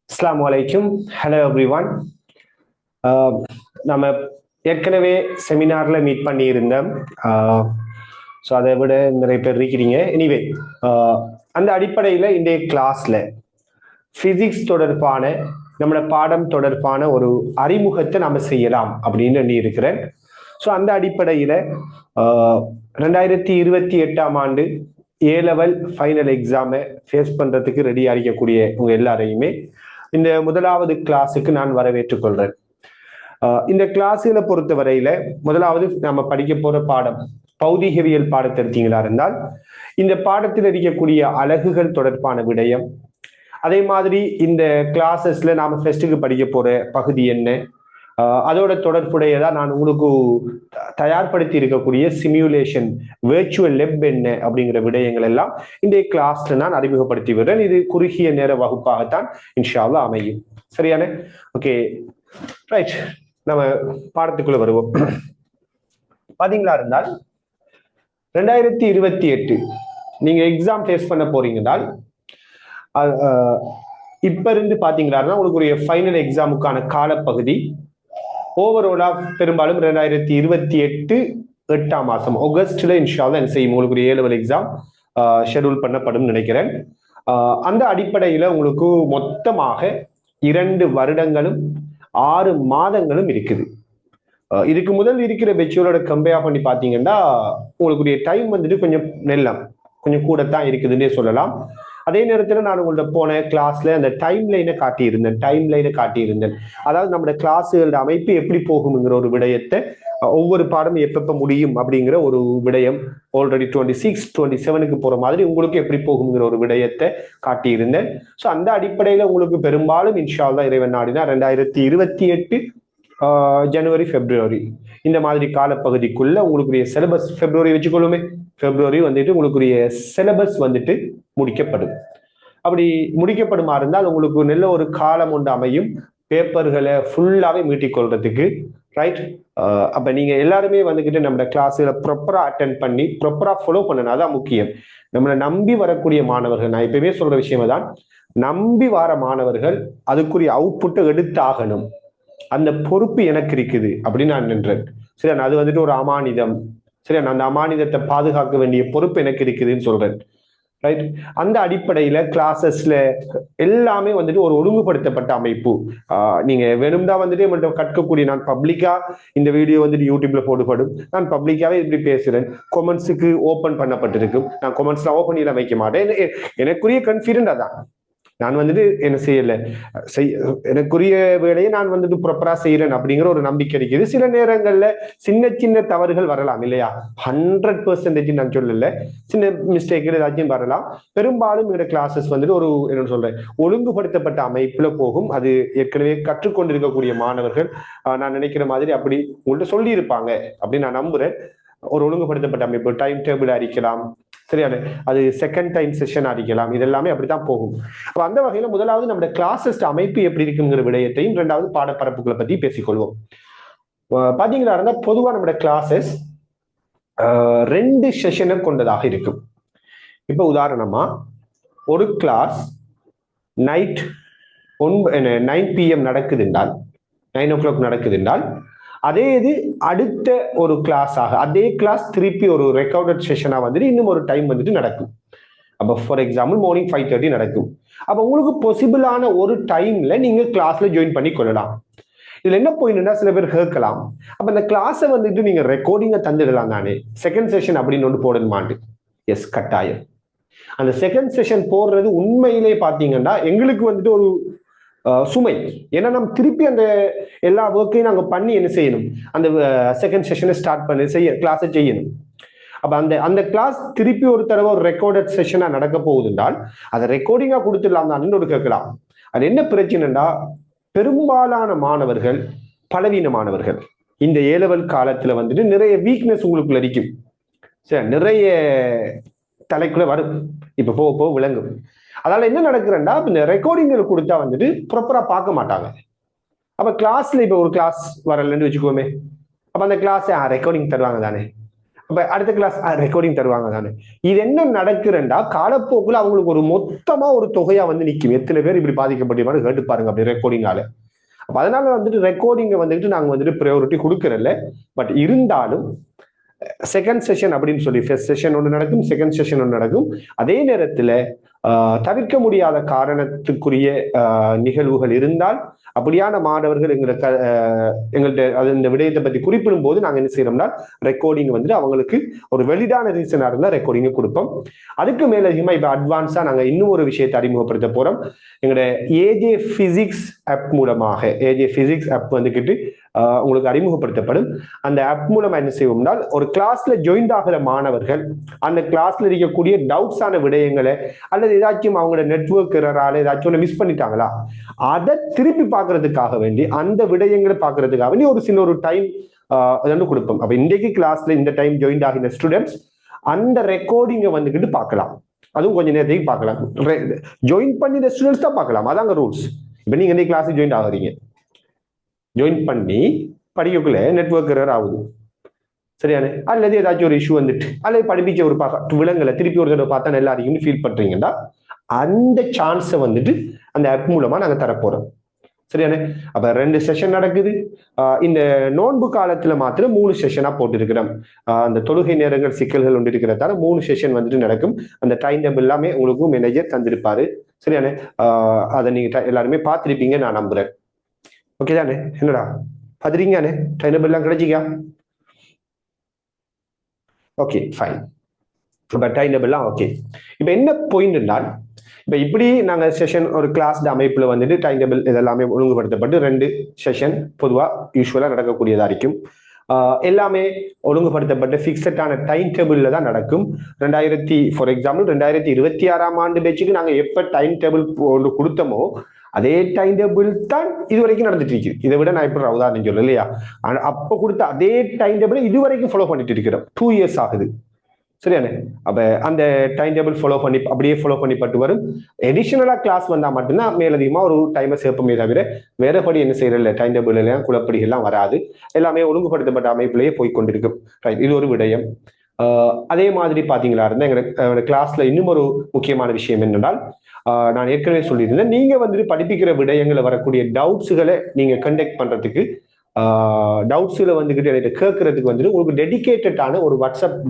அஸ்ஸலாமு அலைக்கும். Hello everyone. நம்ம ஏற்கனவே செமினார்ல மீட் பண்ணியிருந்தோம். ஸோ அதை விட நிறைய பேர் இருக்கிறீங்க. எனிவே, அந்த அடிப்படையில் இன்றைய கிளாஸ்ல பிசிக்ஸ் தொடர்பான நம்மளோட பாடம் தொடர்பான ஒரு அறிமுகத்தை நாம செய்யலாம் அப்படின்னு எண்ணி இருக்கிறேன். ஸோ அந்த அடிப்படையில் 2028ஆம் ஆண்டு ஏ-லெவல் ஃபைனல் எக்ஸாமை ஃபேஸ் பண்றதுக்கு ரெடி ஆகிக்கக்கூடிய உங்க எல்லாரையுமே இந்த முதலாவது கிளாஸுக்கு நான் வரவேற்றுக் கொள்றேன். இந்த கிளாஸுகளை பொறுத்தவரையில முதலாவது நம்ம படிக்க போற பாடம் பௌதிகவியல் பாடத்தை எடுத்தீங்களா இருந்தால் இந்த பாடத்தில் இருக்கக்கூடிய அலகுகள் தொடர்பான விடயம், அதே மாதிரி இந்த கிளாஸஸ்ல நாம ஃபர்ஸ்ட்டுக்கு படிக்க போற பகுதி என்ன, அதோட தொடர்புடையதா நான் உங்களுக்கு தயார்படுத்தி இருக்கக்கூடிய சிமுலேஷன் வெர்ச்சுவல் லெப் என்ன அப்படிங்கிற விடயங்கள் எல்லாம் இந்த கிளாஸ்ல நான் அறிமுகப்படுத்தி விடுறேன். இது குறுகிய நேர வகுப்பாகத்தான் இன்ஷா அல்லாஹ் அமையும். சரியான? Okay, right. நம்ம பாடத்துக்குள்ள வருவோம். பாத்தீங்களா இருந்தால் 2028 நீங்க எக்ஸாம் ஃபேஸ் பண்ண போறீங்கனால் இப்ப இருந்து பாத்தீங்களா உங்களுக்கு ஒரு ஃபைனல் எக்ஸாமுக்கான காலப்பகுதி ஓவரோலா பெரும்பாலும் 2028 8ஆம் மாசம் ஆகஸ்ட்ல இன்ஷா அல்லாஹ் என்ன செய்யும் உங்களுக்கு ஒரு ஏ-லெவல் எக்ஸாம் ஷெட்யூல் பண்ணப்படும் நினைக்கிறேன். அந்த அடிப்படையில உங்களுக்கு மொத்தமாக 2 வருடங்களும் 6 மாதங்களும் இருக்குது. இதுக்கு முதல் இருக்கிற பெச்சோரோட கம்பேர் பண்ணி பாத்தீங்கன்னா உங்களுக்கு டைம் வந்துட்டு கொஞ்சம் கூடத்தான் இருக்குதுன்னே சொல்லலாம். அதே நேரத்தில் நான் உங்கள்ட்ட போன கிளாஸ்ல அந்த டைம் லைனை காட்டியிருந்தேன். அதாவது நம்மளோட கிளாஸுகளோட அமைப்பு எப்படி போகும்ங்கிற ஒரு விடயத்தை, ஒவ்வொரு பாடமும் எப்பப்ப முடியும் அப்படிங்கிற ஒரு விடயம் ஆல்ரெடி 26 27க்கு போற மாதிரி உங்களுக்கு எப்படி போகுங்கிற ஒரு விடயத்தை காட்டியிருந்தேன். ஸோ அந்த அடிப்படையில உங்களுக்கு பெரும்பாலும் இன்ஷா அல்லாஹ் இறைவன் நாடினா 2028 ஜனவரி பிப்ரவரி இந்த மாதிரி காலப்பகுதிக்குள்ள உங்களுக்குரிய சிலபஸ், பிப்ரவரி வச்சுக்கொள்ளுமே, பிப்ரவரி வந்துட்டு உங்களுக்குரிய சிலபஸ் வந்துட்டு முடிக்கப்படும். அப்படி முடிக்கப்படுமா இருந்தால் உங்களுக்கு நல்ல ஒரு காலம் ஒன்று அமையும் பேப்பர்களை ஃபுல்லாவே மீட்டிக்கொள்றதுக்கு. ரைட்? அப்ப நீங்க எல்லாருமே வந்துகிட்டு நம்ம கிளாஸ்ல ப்ராப்பரா அட்டென்ட் பண்ணி ப்ராப்பரா ஃபாலோ பண்ணணும். அதான் முக்கியம். நம்மளை நம்பி வரக்கூடிய மாணவர்கள், நான் எப்பயுமே சொல்ற விஷயம் தான், நம்பி வர மாணவர்கள் அதுக்குரிய அவுட்புட்டை எடுத்தாகணும். அந்த பொறுப்பு எனக்கு இருக்குது அப்படின்னு நான் நின்றேன். சரி, அது வந்துட்டு ஒரு அமானிதம். சரி, அந்த அமானிதத்தை பாதுகாக்க வேண்டிய பொறுப்பு எனக்கு இருக்குதுன்னு சொல்றேன். ரைட்? அந்த அடிப்படையில கிளாஸஸ்ல எல்லாமே வந்துட்டு ஒரு ஒழுங்குபடுத்தப்பட்ட அமைப்பு. நீங்க வேணும்னா வந்துட்டு நம்மள்ட்ட கற்கக்கூடிய, நான் பப்ளிக்கா இந்த வீடியோ வந்துட்டு யூடியூப்ல போடுபடும், நான் பப்ளிக்காவே இப்படி பேசுறேன். கொமெண்ட்ஸுக்கு ஓபன் பண்ணப்பட்டிருக்கும். நான் கொமெண்ட்ஸ்லாம் ஓபன் பண்ணி வைக்க மாட்டேன். எனக்குரிய கான்ஃபிடென்ட் அதான். நான் வந்துட்டு என்ன செய்யல, எனக்குரிய வேலையை நான் வந்துட்டு ப்ராப்பரா செய்யறேன் அப்படிங்கிற ஒரு நம்பிக்கை இருக்குது. சில நேரங்கள்ல சின்ன தவறுகள் வரலாம் இல்லையா? 100% நான் சொல்லல, சின்ன மிஸ்டேக் ஏதாச்சும் வரலாம். பெரும்பாலும் என்னோட கிளாஸஸ் வந்துட்டு ஒரு என்ன சொல்றேன், ஒழுங்குபடுத்தப்பட்ட அமைப்புல போகும். அது ஏற்கனவே கற்றுக்கொண்டிருக்கக்கூடிய மாணவர்கள் நான் நினைக்கிற மாதிரி அப்படி உங்கள்கிட்ட சொல்லி இருப்பாங்க அப்படின்னு நான் நம்புறேன். ஒரு ஒழுங்குபடுத்தப்பட்ட அமைப்பு, டைம் டேபிள் அறிக்கலாம், சரியான, அது செகண்ட் டைம் செஷன் அடிக்கலாம், இதெல்லாமே அப்படித்தான் போகும். அப்ப அந்த வகையில முதலாவது நம்ம கிளாஸஸ் அமைப்பு எப்படி இருக்குங்கிற விடயத்தையும், இரண்டாவது பாடப்பரப்புகளை பத்தி பேசிக்கொள்வோம். பாத்தீங்களா இருந்தா பொதுவா நம்ம கிளாஸஸ் 2 செஷனை கொண்டதாக இருக்கும். இப்ப உதாரணமா ஒரு கிளாஸ் நைட் 9 PM நடக்குது என்றால், 9 o'clock நடக்குது என்றால், அதே இது அடுத்த ஒரு கிளாஸாக அதே கிளாஸ் திருப்பி ஒரு ரெக்கார்டட் செஷனா வந்துட்டு இன்னும் ஒரு டைம் வந்துட்டு நடக்கும். அப்ப ஃபார் எக்ஸாம்பிள் மார்னிங் 5:30 நடக்கும். அப்ப உங்களுக்கு பாசிபிளான ஒரு டைம்ல நீங்க கிளாஸ்ல ஜாயின் பண்ணி கொள்ளலாம். இதுல என்ன போயின்னா, சில பேர் கேட்கலாம், அப்ப இந்த கிளாஸை வந்துட்டு நீங்க ரெக்கார்டிங்க தந்துடலாம் தானே, செகண்ட் செஷன் அப்படின்னு ஒன்று போடணுமாண்டு. எஸ், கட்டாயம். அந்த செகண்ட் செஷன் போடுறது உண்மையிலே பாத்தீங்கன்னா எங்களுக்கு வந்துட்டு ஒரு சுமை. ஏன்னா நம்ம திருப்பி அந்த எல்லா ஒர்க்கையும் நாங்க பண்ணி என்ன செய்யணும், அந்த செகண்ட் செஷனை ஸ்டார்ட் பண்ணி கிளாஸை செய்யணும். அப்ப அந்த கிளாஸ் திருப்பி ஒரு தடவை ஒரு ரெக்கார்டட் செஷனா நடக்க போகுதுன்றால் அதை ரெக்கார்டிங்கா கொடுத்துடலாம் தான் ஒரு கேட்கலாம். அது என்ன பிரச்சனைனா, பெரும்பாலான மாணவர்கள் பலவீனமானவர்கள். இந்த ஏ-லெவல் காலத்துல வந்துட்டு நிறைய வீக்னஸ் உங்களுக்குள்ள இருக்கும். சரி, நிறைய தலைக்குள்ள வரும், இப்ப போக விளங்கும். அதனால என்ன நடக்குறேன்னா, இந்த ரெக்கார்டிங்கள் கொடுத்தா வந்துட்டு ப்ராப்பரா பார்க்க மாட்டாங்க. அப்ப கிளாஸ்ல இப்ப ஒரு கிளாஸ் வரலன்னு வச்சுக்கோமே, அப்ப அந்த கிளாஸ் ரெக்கார்டிங் தருவாங்க தானே, அப்ப அடுத்த கிளாஸ் ரெக்கார்டிங் தருவாங்க தானே. இது என்ன நடக்குறேன்டா, காலப்போக்குல அவங்களுக்கு ஒரு மொத்தமா ஒரு தொகையா வந்து நிக்கும். எத்தனை பேர் இப்படி பாதிக்கப்பட்டிருப்பாங்க கேட்டு பாருங்க அப்படி ரெக்கார்டிங்கால. அப்ப அதனால வந்துட்டு ரெக்கார்டிங்கை வந்துட்டு நாங்க வந்துட்டு ப்ரையாரிட்டி கொடுக்கறதில்ல. பட் இருந்தாலும் செகண்ட் செஷன் அப்படின்னு சொல்லி ஃபர்ஸ்ட் செஷன் ஒன்று நடக்கும், செகண்ட் செஷன் ஒன்று நடக்கும். அதே நேரத்துல தவிர்க்க முடியாத காரணத்துக்குரிய நிகழ்வுகள் இருந்தால் அப்படியான மாணவர்கள் எங்கள்கிட்ட அது இந்த விடயத்தை பத்தி குறிப்பிடும் போது நாங்க என்ன செய்யறோம்னா ரெக்கார்டிங் வந்துட்டு அவங்களுக்கு ஒரு வெளிடான ரீசனா இருந்தா ரெக்கார்டிங் கொடுப்போம். அதுக்கு மேல அதிகமா இப்ப அட்வான்ஸா நாங்க இன்னும் ஒரு விஷயத்தை அறிமுகப்படுத்த போறோம். எங்களோட ஏஜே பிசிக்ஸ் ஆப் மூலமாக, ஏஜே பிசிக்ஸ் ஆப் வந்துகிட்டு உங்களுக்கு அறிமுகப்படுத்தப்படும். அந்த ஆப் மூலமா என்ன செய்வோம்னா ஒரு கிளாஸ்ல ஜாயின் ஆகிற மாணவர்கள் அந்த கிளாஸ்ல இருக்கக்கூடிய டவுட்ஸ் ஆன விடயங்களை அல்லது ஏதாச்சும் அவங்களோட நெட்வொர்க் ஏதாச்சும் மிஸ் பண்ணிட்டாங்களா அதை திருப்பி பார்க்கறதுக்காக வேண்டி, அந்த விடயங்களை பார்க்கறதுக்காக வேண்டி ஒரு சின்ன ஒரு டைம் வந்து கொடுப்போம். அப்ப இன்றைக்கு கிளாஸ்ல இந்த டைம் ஜாயின் ஆகிற ஸ்டூடெண்ட்ஸ் அந்த ரெக்கார்டிங்கை வந்துகிட்டு பார்க்கலாம். அதுவும் கொஞ்சம் நேரத்துக்கு பார்க்கலாம். ஜாயின் பண்ணி ஸ்டூடெண்ட்ஸ் தான் பார்க்கலாம். அதாங்க ரூல்ஸ். இப்ப நீங்க இந்த கிளாஸ் ஜாயின் ஆகுறீங்க, ஜாயின் பண்ணி படிக்கக்குள்ள நெட்வொர்க் எரர் ஆகுது சரியான, அல்லது ஏதாச்சும் ஒரு இஷ்யூ வந்துட்டு அல்லது படிப்பிச்ச ஒரு விலங்குல திருப்பி ஒரு தடவை பார்த்தா நல்லா இருக்குன்னு ஃபீல் பண்றீங்கன்னா அந்த சான்ஸை வந்துட்டு அந்த ஆப் மூலமா நாங்க தரப்போறோம் சரியான. அப்ப 2 செஷன் நடக்குது. இந்த நோன்பு காலத்துல மாத்திரம் 3 செஷனா போட்டிருக்கிறோம். அந்த தொழுகை நேரங்கள் சிக்கல்கள் ஒன்று இருக்கிறதால 3 செஷன் வந்துட்டு நடக்கும். அந்த டைம் டேபிள் எல்லாமே உங்களுக்கும் மேனேஜர் தந்திருப்பாரு சரியான. அதை நீங்க எல்லாருமே பார்த்திருப்பீங்க நான் நம்புறேன். ஓகே தானே? என்னடா பாத்துறீங்க டைம் டேபிள் எல்லாம் கிடைச்சிக்கா? Okay fine. இப்போ டைம் டேபிள்லாம் ஓகே. இப்போ என்ன பாயிண்ட்னா, இப்போ இப்படி நாங்கள் செஷன் ஒரு கிளாஸ் அமைப்புல வந்துட்டு டைம் டேபிள் இதெல்லாமே ஒழுங்குபடுத்தப்பட்டு 2 செஷன் பொதுவாக யூஸ்வலாக நடக்கக்கூடியதா இருக்கும். எல்லாமே ஒழுங்குபடுத்தப்பட்ட ஃபிக்ஸடான டைம் டேபிள்ல தான் நடக்கும். ஃபார் எக்ஸாம்பிள் 2026ஆம் ஆண்டு பேச்சுக்கு நாங்கள் எப்போ டைம் டேபிள் ஒன்று கொடுத்தோமோ அதே டைம் டேபிள் தான் இது வரைக்கும் நடந்துட்டு இருக்கு. இதை விட நான் இப்ப உதாரணம் சொல்ல இல்லையா, அப்ப கொடுத்த அதே டைம் டேபிள் இது வரைக்கும் ஃபாலோ பண்ணிட்டு இருக்கிறோம். 2 இயர்ஸ் ஆகுது சரியானே. அப்ப அந்த டைம் டேபிள் அப்படியே ஃபாலோ பண்ணிப்பட்டு வரும். எடிஷனலா கிளாஸ் வந்தா மட்டும்தான் மேலதிகமா ஒரு டைமை சேர்ப்போமே தவிர வேறபடி என்ன செய்யறதில்ல, டைம் டேபிள் எல்லாம் குழப்படிகள்லாம் வராது. எல்லாமே ஒழுங்குபடுத்தப்பட்ட அமைப்பிலேயே போய் கொண்டிருக்கும். இது ஒரு விடயம். அதே மாதிரி பாத்தீங்களா இருந்தா எங்க கிளாஸ்ல இன்னும் ஒரு முக்கியமான விஷயம் என்னென்றால், நான் ஏற்கனவே சொல்லியிருந்தேன், நீங்க வந்துட்டு படிப்பிக்கிற விடயங்களை வரக்கூடிய டவுட்ஸுகளை நீங்க கண்டக்ட் பண்றதுக்கு, டவுட்ஸ்ல வந்துகிட்டு கேட்கறதுக்கு வந்துட்டு உங்களுக்கு டெடிகேட்டடான ஒரு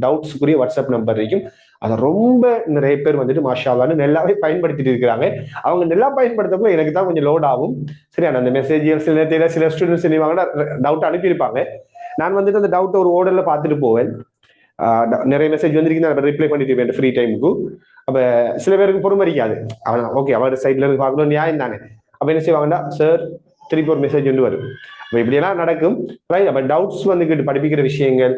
டவுட்ஸுக்குரிய வாட்ஸ்அப் நம்பர் இருக்கும். அதை ரொம்ப நிறைய பேர் வந்துட்டு மாஷாவான்னு நல்லாவே பயன்படுத்திட்டு இருக்கிறாங்க. அவங்க நல்லா பயன்படுத்தப்போ எனக்கு தான் கொஞ்சம் லோட் ஆகும் சரியான. அந்த மெசேஜ் சில நேரத்தில் சில ஸ்டூடெண்ட்ஸ் செய்வாங்கன்னா டவுட் அனுப்பியிருப்பாங்க. நான் வந்துட்டு அந்த டவுட்டை ஒரு ஓர்டர்ல பார்த்துட்டு போவேன். நிறைய மெசேஜ் வந்துருக்கு, ரிப்ளை பண்ணிட்டு இருப்பேன் ஃப்ரீ டைமுக்கு. அப்ப சில பேருக்கு பொறுமறிக்காது. அவன் ஓகே அவரோட சைட்ல இருந்து பார்க்கணும் நியாயம் தானே. அப்ப என்ன செய்வாங்கன்னா, சார் திருப்பி ஒரு மெசேஜ் வந்து வரும். அப்ப இப்படியெல்லாம் நடக்கும் ரைட். அப்ப டவுட்ஸ் வந்துகிட்டு படிப்பிக்கிற விஷயங்கள்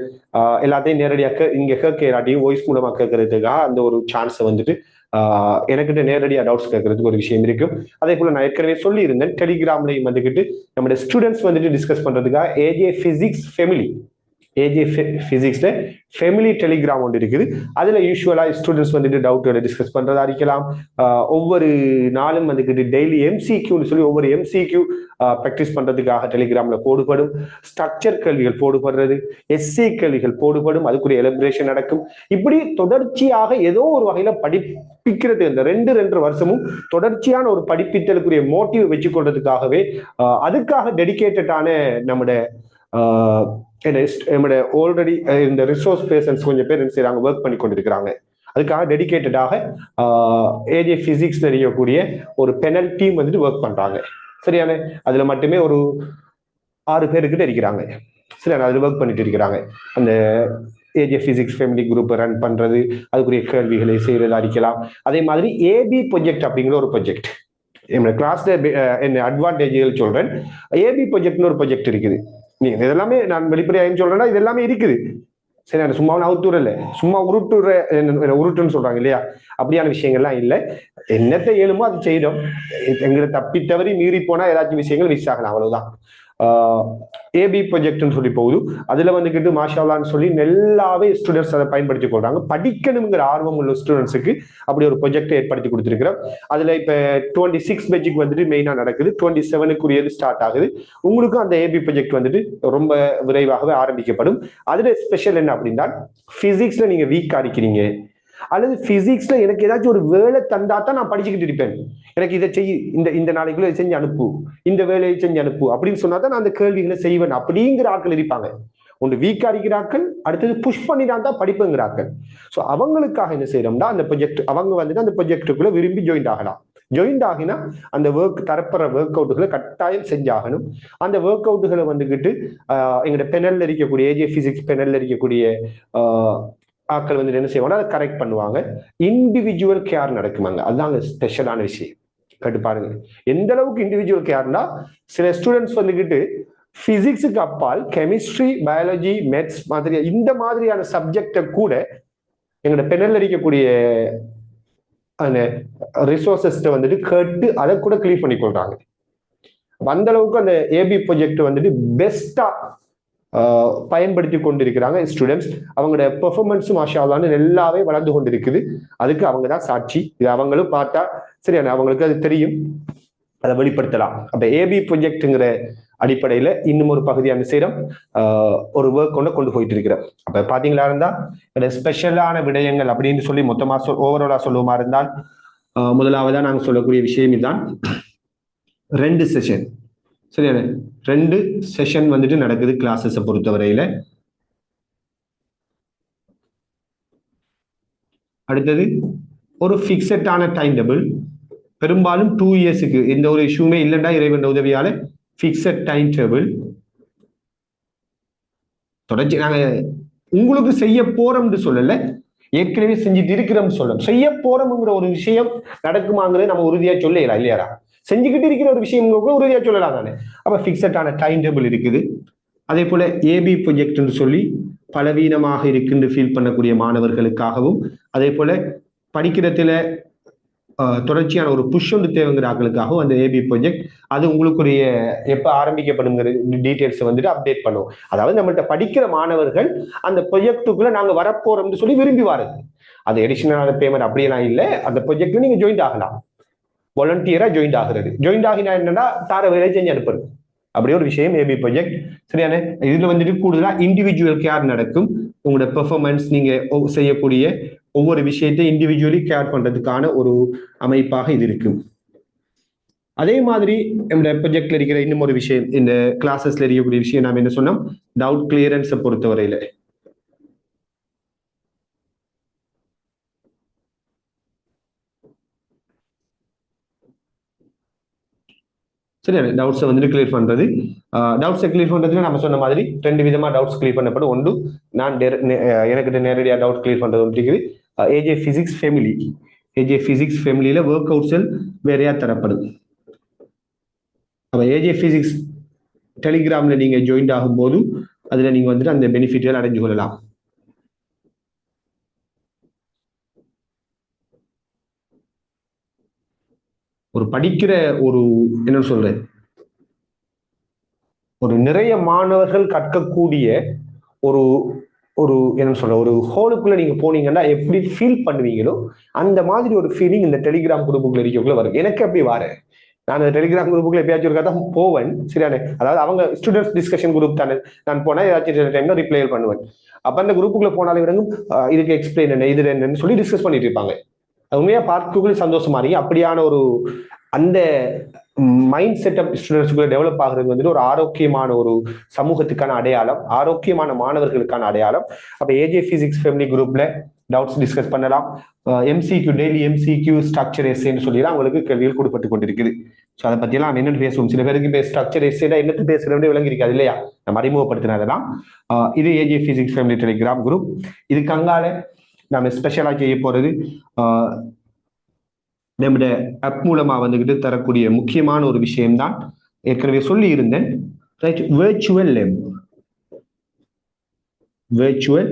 எல்லாத்தையும் நேரடியாக இங்க கேட்க எல்லாத்தையும் வாய்ஸ் மூலமா கேட்கறதுக்காக அந்த ஒரு சான்ஸ் வந்துட்டு எனக்கிட்ட நேரடியாக டவுட்ஸ் கேட்கறதுக்கு ஒரு விஷயம் இருக்கும். அதே போல நான் ஏற்கனவே சொல்லி இருந்தேன், டெலிகிராம்லையும் வந்துகிட்டு நம்மளுடைய ஸ்டூடெண்ட்ஸ் வந்துட்டு டிஸ்கஸ் பண்றதுக்காக ஏஜே பிசிக்ஸ் ஃபேமிலி, ஏஜே பிசிக்ஸ்ல ஃபேமிலி டெலிகிராம் ஒன்று இருக்குது. அதுல யூஸ்வலா ஸ்டூடெண்ட்ஸ் வந்துட்டு டவுட்டோட டிஸ்கஸ் பண்றதா இருக்கலாம். ஒவ்வொரு நாளும் வந்துட்டு டெய்லி எம்சிக்யூன்னு சொல்லி ஒவ்வொரு எம்சிக்யூ ப்ராக்டிஸ் பண்றதுக்காக டெலிகிராம்ல போடுபடும். ஸ்ட்ரக்சர் கேள்விகள் போடுபடுறது, எஸ்ஏ கேள்விகள் போடுபடும், அதுக்குரிய எலிபரேஷன் நடக்கும். இப்படி தொடர்ச்சியாக ஏதோ ஒரு வகையில படிப்பிக்கிறது. இந்த 2 வருஷமும் தொடர்ச்சியான ஒரு படிப்பித்தலுக்குரிய மோட்டிவ் வச்சுக்கொள்றதுக்காகவே அதுக்காக டெடிகேட்டடான நம்முடைய ஆல்ரெடி இந்த ரிசோர்ஸ் பேர்சன்ஸ் கொஞ்சம் பேர் என்ன செய்யறாங்க, ஒர்க் பண்ணி கொண்டிருக்கிறாங்க. அதுக்காக டெடிகேட்டடாக ஏஜே பிசிக்ஸ் தெரியக்கூடிய ஒரு பெனல் டீம் வந்துட்டு ஒர்க் பண்றாங்க சரியான. அதுல மட்டுமே ஒரு 6 பேருக்கிட்ட இருக்கிறாங்க சரியான. அதுல ஒர்க் பண்ணிட்டு இருக்கிறாங்க. அந்த AJ physics family group run பண்றது, அதுக்குரிய கேள்விகளை செய்யறதா இருக்கலாம். அதே மாதிரி ஏபி ப்ரொஜெக்ட் அப்படிங்கிற ஒரு ப்ரொஜெக்ட் என்னோட கிளாஸ்ல என்ன அட்வான்டேஜ்கள் சொல்றேன். ஏபி ப்ரொஜெக்ட்னு ஒரு ப்ரொஜெக்ட் இருக்குது. நீங்க இதெல்லாமே நான் வெளிப்படையாக சொல்றேன்னா இது எல்லாமே இருக்குது சரி. சும்மா அவுத்துற இல்லை, சும்மா உருட்டுன்னு சொல்றாங்க இல்லையா, அப்படியான விஷயங்கள்லாம் இல்லை. என்னத்தை ஏழுமோ அது செய்யணும். எங்களை தப்பி தவறி மீறி போனா ஏதாச்சும் விஷயங்கள் மிஸ் ஆகலாம், அவ்வளவுதான். ஏபி ப்ரொஜெக்ட்னு சொல்லி போகுது. அதுல வந்துக்கிட்டு மாஷால்லான்னு சொல்லி நல்லாவே ஸ்டூடெண்ட்ஸ் அதை பயன்படுத்தி கொள்றாங்க. படிக்கணுங்கிற ஆர்வம் உள்ள ஸ்டூடெண்ட்ஸுக்கு அப்படி ஒரு ப்ரொஜெக்டை ஏற்படுத்தி கொடுத்துருக்கிறோம். அதுல இப்ப 26 பேஜுக்கு வந்துட்டு மெயினா நடக்குது, 27க்குரியது ஸ்டார்ட் ஆகுது. உங்களுக்கும் அந்த ஏபி ப்ரொஜெக்ட் வந்துட்டு ரொம்ப விரைவாகவே ஆரம்பிக்கப்படும். அதுல ஸ்பெஷல் என்ன அப்படின்னா, பிசிக்ஸ்ல நீங்க வீக்கா இருக்கிறீங்க அல்லது பிசிக்ஸ்ல எனக்கு ஏதாச்சும் ஒரு வேலை தந்தா தான் நான் படிச்சுக்கிட்டு இருப்பேன், எனக்கு இதை செய்ய, இந்த நாளைக்குள்ள செஞ்சு அனுப்பு, இந்த வேலையை செஞ்சு அனுப்பு அப்படின்னு சொன்னா தான் நான் அந்த கேள்விகளை செய்வேன் அப்படிங்கிற ஆட்கள் இருப்பாங்க. ஒன்று வீக்கா இருக்கிறார்கள், அடுத்தது புஷ் பண்ணிதான் தான் படிப்புங்கிறார்கள். ஸோ அவங்களுக்காக என்ன செய்யறோம்னா, அந்த ப்ரொஜெக்ட் அவங்க வந்துட்டு அந்த ப்ரொஜெக்டுக்குள்ள விரும்பி ஜாயின் ஆகலாம். ஜாயின் ஆகினா அந்த தரப்புற ஒர்க் அவுட்டுகளை கட்டாயம் செஞ்சாகணும். அந்த ஒர்க் அவுட்டுகளை வந்துக்கிட்டு எங்களோட பெனல்ல இருக்கக்கூடிய ஏஜே பிசிக்ஸ் பெனல்ல இருக்கக்கூடிய ஆட்கள் வந்து என்ன செய்வாங்க, அதை கரெக்ட் பண்ணுவாங்க. இண்டிவிஜுவல் கேர் நடக்குமாங்க, அதுதாங்க ஸ்பெஷலான விஷயம். கேட்டு பாருங்க எந்த அளவுக்கு இண்டிவிஜுவல் கேர்னா, சில ஸ்டூடெண்ட்ஸ் வந்துக்கிட்டு பிசிக்ஸுக்கு அப்பால் கெமிஸ்ட்ரி, பயாலஜி, மேத்ஸ் மாதிரி இந்த மாதிரியான சப்ஜெக்டை கூட எங்களோட பெனல்ல இருக்கக்கூடிய அந்த ரிசோர்சஸ் வந்துட்டு கேட்டு அதை கூட கிளியர் பண்ணி கொள்றாங்க. அந்த அளவுக்கு அந்த ஏபி ப்ரொஜெக்ட் வந்துட்டு பெஸ்டா பயன்படுத்தி கொண்டிருக்கிறாங்க ஸ்டூடெண்ட்ஸ். அவங்களோட பெர்ஃபார்மன்ஸும் மாஷாஅல்லாஹ் நல்லாவே வளர்ந்து கொண்டிருக்குது. அதுக்கு அவங்க தான் சாட்சி. இது அவங்களும் பார்த்தா சரியான அவங்களுக்கு அது தெரியும், அதை வெளிப்படுத்தலாம். அப்ப ஏபி ப்ரொஜெக்ட்ங்கிற அடிப்படையில இன்னும் ஒரு பகுதியான சேரம் ஒரு ஒர்க் கொண்டு போயிட்டு இருக்கிறேன். அப்ப பாத்தீங்களா இருந்தா ஸ்பெஷலான விடயங்கள் அப்படின்னு சொல்லி மொத்தமா ஓவராலா சொல்லுவோமா இருந்தால், முதலாவதா நாங்க சொல்லக்கூடிய விஷயம் இதுதான், 2 செஷன். சரியான 2 செஷன் வந்துட்டு நடக்குது கிளாஸஸை பொறுத்தவரையில. அடுத்தது ஒரு பிக்சட்டான டைம் டேபிள், பெரும்பாலும் 2 இயர்ஸுக்கு எந்த ஒரு இஷ்யூமே இல்லைண்டா இறைவன் உதவியால பிக்சட் டைம் டேபிள் தொடர்ச்சி. நாங்க உங்களுக்கு செய்ய போறோம்னு சொல்லல, ஏற்கனவே செஞ்சுட்டு இருக்கிறோம் சொல்ல. செய்ய போறோம்ங்கிற ஒரு விஷயம் நடக்குமாங்கிறது நம்ம உறுதியா சொல்லலாம் இல்லையாரா? செஞ்சுக்கிட்டு இருக்கிற ஒரு விஷயம் உறுதியா சொல்லலாம் தானே. அப்ப பிக்சட்டான டைம் டேபிள் இருக்குது. அதே போல ஏபி ப்ரொஜெக்ட்னு சொல்லி பலவீனமாக இருக்குன்னு ஃபீல் பண்ணக்கூடிய மாணவர்களுக்காகவும், அதே போல படிக்கிறதுல தொடர்ச்சியான ஒரு புஷ் ஒன்று தேவைங்கிற ஆட்களுக்காகவும் அந்த ஏபி ப்ரொஜெக்ட் அது உங்களுக்குரிய எப்ப ஆரம்பிக்கப்படுங்கிற டீட்டெயில்ஸ் வந்துட்டு அப்டேட் பண்ணுவோம். அதாவது நம்மள்ட்ட படிக்கிற மாணவர்கள் அந்த ப்ரொஜெக்டுக்குள்ள நாங்க வரப்போறோம்னு சொல்லி விரும்பி வாருது. அது எடிஷனலான பேமெண்ட் அப்படியெல்லாம் இல்லை, அந்த ப்ரொஜெக்ட்ல நீங்க ஜாயின் ஆகலாம். வாலண்டியரா ஜாயின் ஆகுறது. ஜாயின் ஆகினா என்னன்னா தார வேலை செஞ்சு அனுப்புறது, அப்படி ஒரு விஷயம் ஏபி ப்ரொஜெக்ட். சரியான இதுல வந்துட்டு கூடுதலா இண்டிவிஜுவல் கேர் நடக்கும். உங்களோட பெர்ஃபார்மன்ஸ், நீங்க செய்யக்கூடிய ஒவ்வொரு விஷயத்தை இண்டிவிஜுவலி கேர் பண்றதுக்கான ஒரு அமைப்பாக இது இருக்கு. அதே மாதிரி இந்த ப்ரொஜெக்ட்ல இருக்கிற இன்னும் ஒரு விஷயம், இந்த கிளாஸஸ்ல இருக்கக்கூடிய விஷயம் நாம என்ன சொன்னோம், டவுட் கிளியரன்ஸை பொறுத்தவரையில சரியா டவுட்ஸை வந்துட்டு கிளியர் பண்றது. டவுட்ஸை கிளியர் பண்றதுல நம்ம சொன்ன மாதிரி 2 விதமா டவுட்ஸ் கிளியர் பண்ணப்படும். ஒன்று நான் எனக்கு நேரடியாக டவுட் கிளியர் பண்றது ஒன்று இருக்குது. AJ physics family, AJ physics ஃபேமிலியில ஒர்க் அவுட்ஸல் வேறையா தரப்படும். அப்ப ஏஜே பிசிக்ஸ் டெலிகிராம்ல நீங்க ஜாயின் ஆகும் போது அதுல நீங்க வந்துட்டு அந்த பெனிஃபிட்கள் அடைஞ்சு கொள்ளலாம். ஒரு படிக்கிற ஒரு என்ன சொல்றேன், ஒரு நிறைய மாணவர்கள் கற்கக்கூடிய ஒரு ஒரு என்ன சொல்ற ஒரு ஹோலுக்குள்ள நீங்க போனீங்கன்னா எப்படி ஃபீல் பண்ணுவீங்களோ அந்த மாதிரி ஒரு ஃபீலிங் இந்த டெலிகிராம் குரூப்புக்குள்ள இருக்கக்குள்ள வரும். எனக்கு அப்படி வாரு, நான் அந்த டெலிகிராம் குரூப்புக்குள்ள எப்பயாச்சும் இருக்கா தான் போவேன். சரியானே, அதாவது அவங்க ஸ்டூடெண்ட்ஸ் டிஸ்கஷன் குரூப் தானே, நான் போனா ஏதாச்சும் டைம்ல ரிப்ளை பண்ணுவேன். அப்ப அந்த குரூப்புக்குள்ள போனாலே விடங்கும் இதுக்கு எக்ஸ்பிளைன் என்ன, இது என்னன்னு சொல்லி டிஸ்கஸ் பண்ணிட்டு இருப்பாங்க. உண்மையா பார்க்கக்குள்ள சந்தோஷமா இருக்கீங்க. அப்படியான ஒரு அந்த மைண்ட் செட்டப் ஸ்டூடெண்ட்ஸ்க்குள்ள டெவலப் ஆகுறது வந்துட்டு ஒரு ஆரோக்கியமான ஒரு சமூகத்துக்கான அடையாளம், ஆரோக்கியமான மாணவர்களுக்கான அடையாளம். அப்ப ஏஜே பிசிக்ஸ் ஃபேமிலி குரூப்ல டவுட்ஸ் டிஸ்கஸ் பண்ணலாம். எம்சிக்யூ டெய்லி எம்சிக்யூ ஸ்ட்ரக்சர் எஸ்ஏன்னு சொல்லி அவங்களுக்கு கேள்விகள் கொடுப்பட்டு கொண்டிருக்குது. ஸோ அதை பற்றியெல்லாம் என்னென்னு பேசுவோம். சில பேருக்கு இப்போ ஸ்ட்ரக்சர் எஸ்ஏனா என்னத்து பேசுறவங்க விளங்கி இருக்காது இல்லையா, நம்ம அறிமுகப்படுத்தினதெல்லாம். இது AJ physics family Telegram group. இதுக்கு அங்கால நம்ம ஸ்பெஷலாக செய்ய போறது நம்முடைய ஆப் மூலமா வந்துகிட்டு தரக்கூடிய முக்கியமான ஒரு விஷயம்தான் ஏற்கனவே சொல்லி இருந்தேன், ரைட்? Virtual lab. வெர்ச்சுவல்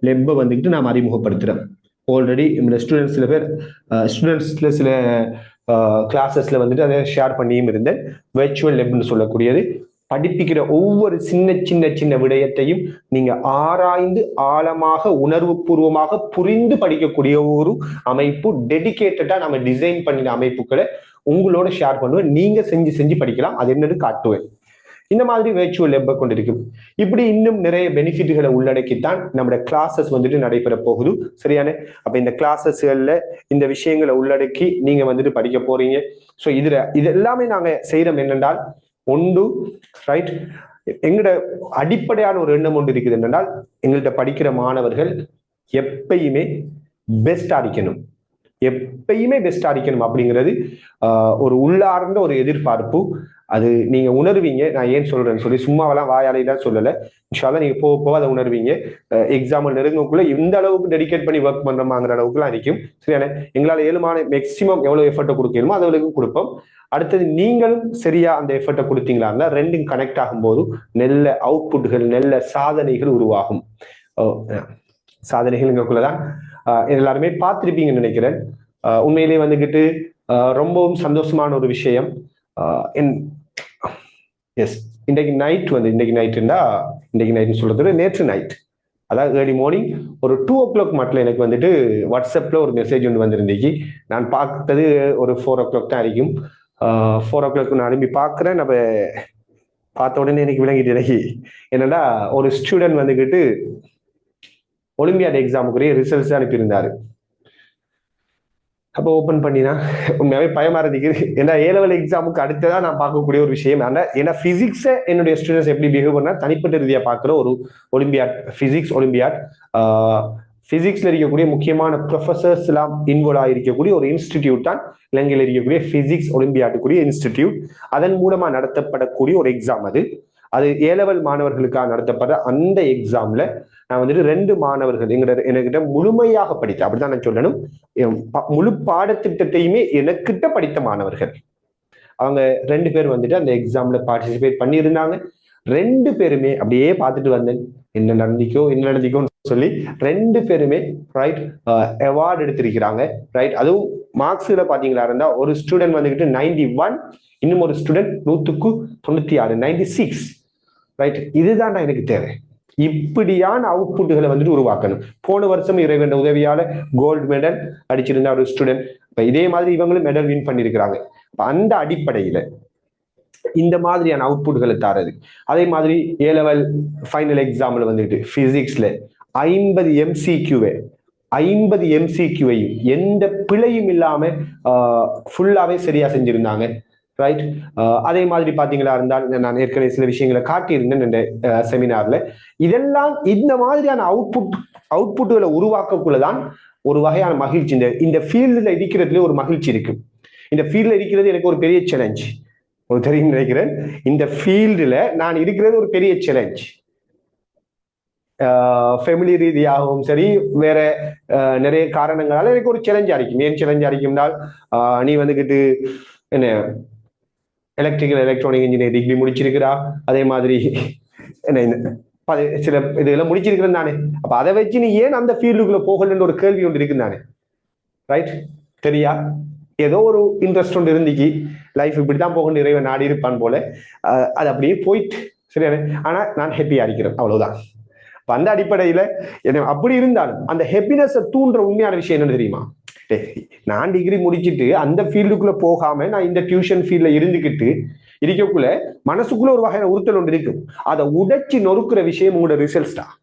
லேப்பை வந்துகிட்டு நாம் அறிமுகப்படுத்துறோம். ஆல்ரெடி நம்மளோட ஸ்டூடெண்ட்ஸ் சில பேர் ஸ்டூடெண்ட்ஸ்ல சில கிளாஸஸ்ல வந்துட்டு அதை ஷேர் பண்ணியும் இருந்தேன். வெர்ச்சுவல் லேப்னு சொல்லக்கூடியது படிப்பிக்கிற ஒவ்வொரு சின்ன சின்ன சின்ன விடயத்தையும் நீங்க ஆராய்ந்து ஆழமாக உணர்வு பூர்வமாக புரிந்து படிக்கக்கூடிய ஒரு அமைப்பு. டெடிகேட்டடா நம்ம டிசைன் பண்ணின அமைப்புகளை உங்களோட ஷேர் பண்ணுவேன். நீங்க செஞ்சு செஞ்சு படிக்கலாம். அது என்னது காட்டுவேன். இந்த மாதிரி வேர்ச்சுவல் லெப்பை கொண்டிருக்கும். இப்படி இன்னும் நிறைய பெனிஃபிட்களை உள்ளடக்கித்தான் நம்மளோட கிளாஸஸ் வந்துட்டு நடைபெற போகுது. சரியான? அப்ப இந்த கிளாஸஸ்கள்ல இந்த விஷயங்களை உள்ளடக்கி நீங்க வந்துட்டு படிக்க போறீங்க. ஸோ இது எல்லாமே நாங்க செய்யறோம் என்னென்றால், ஒன்று ரைட், எங்களோட அடிப்படையான ஒரு எண்ணம் ஒன்று இருக்குது என்னென்றால், எங்கள்கிட்ட படிக்கிற மாணவர்கள் எப்பயுமே பெஸ்டா இருக்கணும், எப்பயுமே பெஸ்டா இருக்கணும் அப்படிங்கிறது ஒரு உள்ளார்ந்த ஒரு எதிர்பார்ப்பு. அது நீங்க உணர்வீங்க. நான் ஏன் சொல்றேன்னு சொல்லி சும்மாவெல்லாம் வாயாலையெல்லாம் சொல்லலை. இன்ஷால்லா நீங்க போக போக அதை உணர்வீங்க. எக்ஸாம்பிள் நெருங்கக்குள்ள இந்த அளவுக்கு டெடிகேட் பண்ணி ஒர்க் பண்றோமாங்கிற அளவுக்குலாம் இருக்கும். சரியான? எங்களால் ஏழுமான மேக்சிமம் எவ்வளவு எஃபர்ட்டை கொடுக்கணுமோ அது அளவுக்கு கொடுப்போம். அடுத்தது நீங்களும் சரியா அந்த எஃபர்ட்டை கொடுத்தீங்களா ரெண்டும் கனெக்ட் ஆகும்போது நல்ல அவுட்புட்கள், நல்ல சாதனைகள் உருவாகும். சாதனைகள்ங்கக்குள்ளதான் எல்லாருமே பார்த்திருப்பீங்கன்னு நினைக்கிறேன். உண்மையிலேயே வந்துகிட்டு ரொம்பவும் சந்தோஷமான ஒரு விஷயம். எஸ், இன்னைக்கு நைட்னு சொல்றது நேற்று நைட், அதாவது ஏர்லி மார்னிங் ஒரு 2 o'clock மட்டும் எனக்கு வந்துட்டு வாட்ஸ்அப்ல ஒரு மெசேஜ் ஒன்று வந்திருந்துச்சு. நான் பார்த்தது ஒரு 4 o'clock தான் இருக்கும். 4 o'clock நான் அனுப்பி பார்க்குறேன். நம்ம பார்த்த உடனே எனக்கு விளங்கிட்டு என்னன்னா, ஒரு ஸ்டூடெண்ட் வந்துக்கிட்டு ஒலிம்பியாட் எக்ஸாமுக்குரிய ரிசல்ட்ஸ் அனுப்பியிருந்தாரு. அப்போ ஓப்பன் பண்ணினா உண்மையாவே பயமா இருந்துச்சு. ஏன்னா A-level எக்ஸாமுக்கு அடுத்ததான் நான் பார்க்கக்கூடிய ஒரு விஷயம். ஏன்னா பிசிக்ஸை என்னுடைய ஸ்டூடெண்ட்ஸ் எப்படி பிஹேவ் பண்ணா தனிப்பட்ட ரீதியாக பார்க்குற ஒரு ஒலிம்பியாட், பிசிக்ஸ் ஒலிம்பியாட். பிசிக்ஸ்ல இருக்கக்கூடிய முக்கியமான ப்ரொஃபசர்ஸ் எல்லாம் இன்வால்வ் ஆகிருக்கக்கூடிய ஒரு இன்ஸ்டிடியூட் தான் இலங்கையில் இருக்கக்கூடிய பிசிக்ஸ் ஒலிம்பியாட்டுக்குரிய இன்ஸ்டிடியூட். அதன் மூலமா நடத்தப்படக்கூடிய ஒரு எக்ஸாம் அது. A-level மாணவர்களுக்காக நடத்தப்படுற அந்த எக்ஸாம்ல நான் வந்துட்டு 2 மாணவர்கள் என்கிட்ட முழுமையாக படித்த, அப்படிதான் நான் சொல்லணும், முழு பாடத்திட்டத்தையுமே எனக்கிட்ட படித்த மாணவர்கள். அவங்க 2 பேர் வந்துட்டு அந்த எக்ஸாம்ல பார்ட்டிசிபேட் பண்ணியிருந்தாங்க. 2 பேருமே அப்படியே பார்த்துட்டு வந்தேன், என்ன நடந்திக்கோன்னு சொல்லி 2 பேருமே ரைட் அவார்டு எடுத்திருக்கிறாங்க. ரைட், அதுவும் மார்க்ஸ்ல பாத்தீங்களா இருந்தா ஒரு ஸ்டூடெண்ட் வந்துகிட்டு 91, இன்னும் ஒரு ஸ்டூடெண்ட் 196, 96. ரைட், இதுதான் எனக்கு தேவை. இப்படியான அவுட்புட்டுகளை வந்துட்டு உருவாக்கணும். போன வருஷம் இறைவன் உதவியால கோல்டு மெடல் அடிச்சிருந்த ஒரு ஸ்டூடெண்ட், இப்ப இதே மாதிரி இவங்களும் மெடல் வின் பண்ணிருக்கிறாங்க. அந்த அடிப்படையில இந்த மாதிரியான அவுட்புட்களை தாரது. அதே மாதிரி A-level ஃபைனல் எக்ஸாம்ல வந்துட்டு பிசிக்ஸ்ல 50 MCQவையும் எந்த பிழையும் இல்லாம ஃபுல்லாவே சரியா செஞ்சிருந்தாங்க. ரைட், அதே மாதிரி பாத்தீங்களா இருந்தால் நான் ஏற்கனவே சில விஷயங்களை காட்டியிருந்தேன் இந்த செமினார்ல. இதெல்லாம் இந்த மாதிரியான அவுட்புட்டுகளை உருவாக்கக்குள்ளதான் ஒரு வகையான மகிழ்ச்சி. இந்த ஃபீல்டுல இருக்கிறதுல ஒரு மகிழ்ச்சி இருக்கு. இந்த ஃபீல்ட்ல இருக்கிறது எனக்கு ஒரு பெரிய சேலஞ்ச். ஒரு தெரியும் நினைக்கிறேன், இந்த ஃபீல்டுல நான் இருக்கிறது ஒரு பெரிய சேலஞ்ச். ஃபேமிலி ரீதியாகவும் சரி, வேற நிறைய காரணங்களால எனக்கு ஒரு சேலஞ்சா இருக்கும். ஏன் சேலஞ்சா இருக்கும்னால், நீ வந்துகிட்டு என்ன எலக்ட்ரிக்கல் எலக்ட்ரானிக் இன்ஜினியரிங் டிகிரி முடிச்சிருக்கிறா, அதே மாதிரி என்ன சில இதெல்லாம் முடிச்சிருக்கிறேன் தானே. அப்ப அதை வச்சு நீ ஏன் அந்த ஃபீல்டுக்குள்ள போகலன்னு ஒரு கேள்வி ஒன்று இருக்கு தானே. ரைட், சரியா? ஏதோ ஒரு இன்ட்ரெஸ்ட் ஒன்று இருந்துச்சு, லைஃப் இப்படித்தான் போகணும் இறைவன் நாடி இருப்பான் போல, அது அப்படியே போயிட்டு சரியான. ஆனா நான் ஹாப்பியா இருக்கிறேன், அவ்வளவுதான். அந்த அடிப்படையில அப்படி இருந்தாலும் அந்த ஹாப்பினஸ் தூண்டுற உண்மையான விஷயம் என்னன்னு தெரியுமா? நான் டிகிரி முடிச்சுட்டு அந்த ஃபீல்டுக்குள்ள போகாம நான் இந்த டியூஷன் ஃபீல்ட்ல இருந்துகிட்டு இருக்கக்குள்ள மனசுக்குள்ள ஒரு வகையான உறுத்தல் ஒன்று இருக்கும். அதை உடைச்சி நொறுக்குற விஷயம் உங்களோட ரிசல்ட்ஸ் தான்.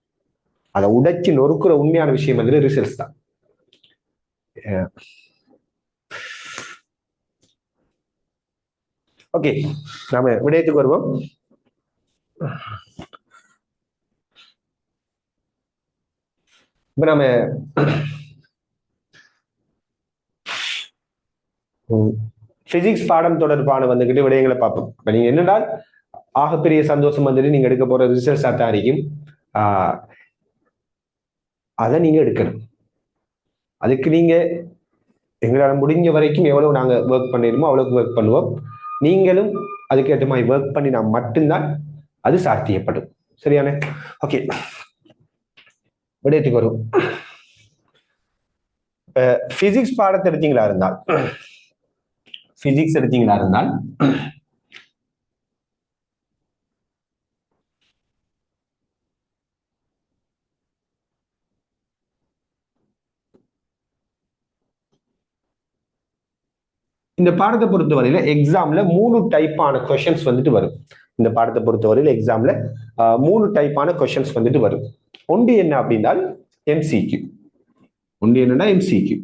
அதை உடைச்சி நொறுக்குற உண்மையான விஷயம் வந்து ரிசல்ட்ஸ் தான். ஓகே, நாம விடயத்துக்கு வருவோம். இப்ப நாம பிசிக்ஸ் பாடம் தொடர்பான வந்துகிட்டு விடயங்களை பார்ப்போம். இப்ப நீங்க என்னன்னா ஆகப்பெரிய சந்தோஷம் வந்துட்டு நீங்க எடுக்க போற ரிசல்ட்ஸ் தான் இருக்கும். அதை நீங்க எடுக்கணும். அதுக்கு நீங்க எங்களால் முடிஞ்ச வரைக்கும் எவ்வளவு நாங்க ஒர்க் பண்ணிடுமோ அவ்வளவுக்கு ஒர்க் பண்ணுவோம். நீங்களும் அதுக்கேற்ற மாதிரி ஒர்க் பண்ணினா மட்டும்தான் அது சாத்தியப்படும். சரியான? ஓகே, விடயத்துக்கு வரும். பிசிக்ஸ் பாடத்தை எடுத்தீங்களா இருந்தால் இந்த பாடத்தை பொறுத்தவரையில எக்ஸாம்ல 3 டைப்பான கொஸ்டின்ஸ் வந்துட்டு வரும். இந்த பாடத்தை பொறுத்தவரையில எக்ஸாம்ல 3 டைப்பான கொஸ்டின்ஸ் வந்துட்டு வரும். ஒன்று என்ன அப்படின்னா எம்சிக்யூ. ஒன்று என்னன்னா எம்சிக்யூ.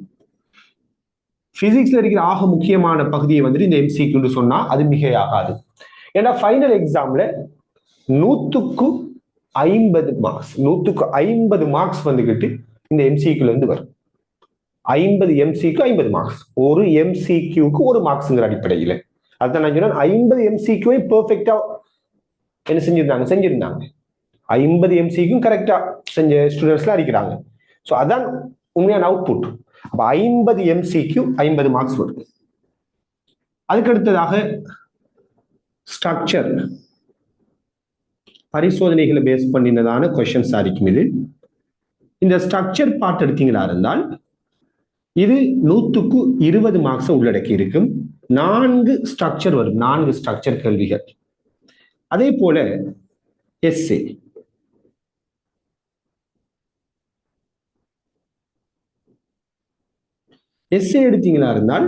பிசிக்ஸ்ல இருக்கிற ஆக முக்கியமான பகுதியை வந்துட்டு இந்த எம்சிக்யூன்னு சொன்னா அது மிகையாகாது. ஏன்னா ஃபைனல் எக்ஸாம்ல 100க்கு 50 மார்க்ஸ், 100க்கு 50 மார்க்ஸ் வந்துகிட்டு இந்த எம்சிக்யூல இருந்து வரும். 50 எம்சிக்கு 50 மார்க்ஸ். ஒரு எம்சிக்யூக்கு 1 மார்க்ஸ்ங்கிற அடிப்படையில் அதுதான் நான் சொன்னேன். 50 எம்சிக்யூவை பெர்ஃபெக்டா என்ன செஞ்சிருந்தாங்க 50 எம்சிக்கும் கரெக்டா செஞ்ச ஸ்டூடெண்ட்ஸ்லாம் அடிக்கிறாங்க. ஸோ அதான் உண்மையான அவுட்புட். அப்ப 50 எம்சிக்யூ 50 மார்க்ஸ் வருது. அதுக்கு அடுத்ததாக ஸ்ட்ரக்சர் பரிசோதனைகளை பேஸ் பண்ணினதான கொஸ்டின்ஸ் இருக்கும். இது இந்த ஸ்ட்ரக்சர் பார்ட் எடுத்தீங்களா இருந்தால் இது 100க்கு 20 மார்க்ஸ் உள்ளடக்கி இருக்கும். 4 ஸ்ட்ரக்சர் வரும், 4 ஸ்ட்ரக்சர் கேள்விகள். அதே போல எஸ்ஏ எடுத்தீங்களா இருந்தால்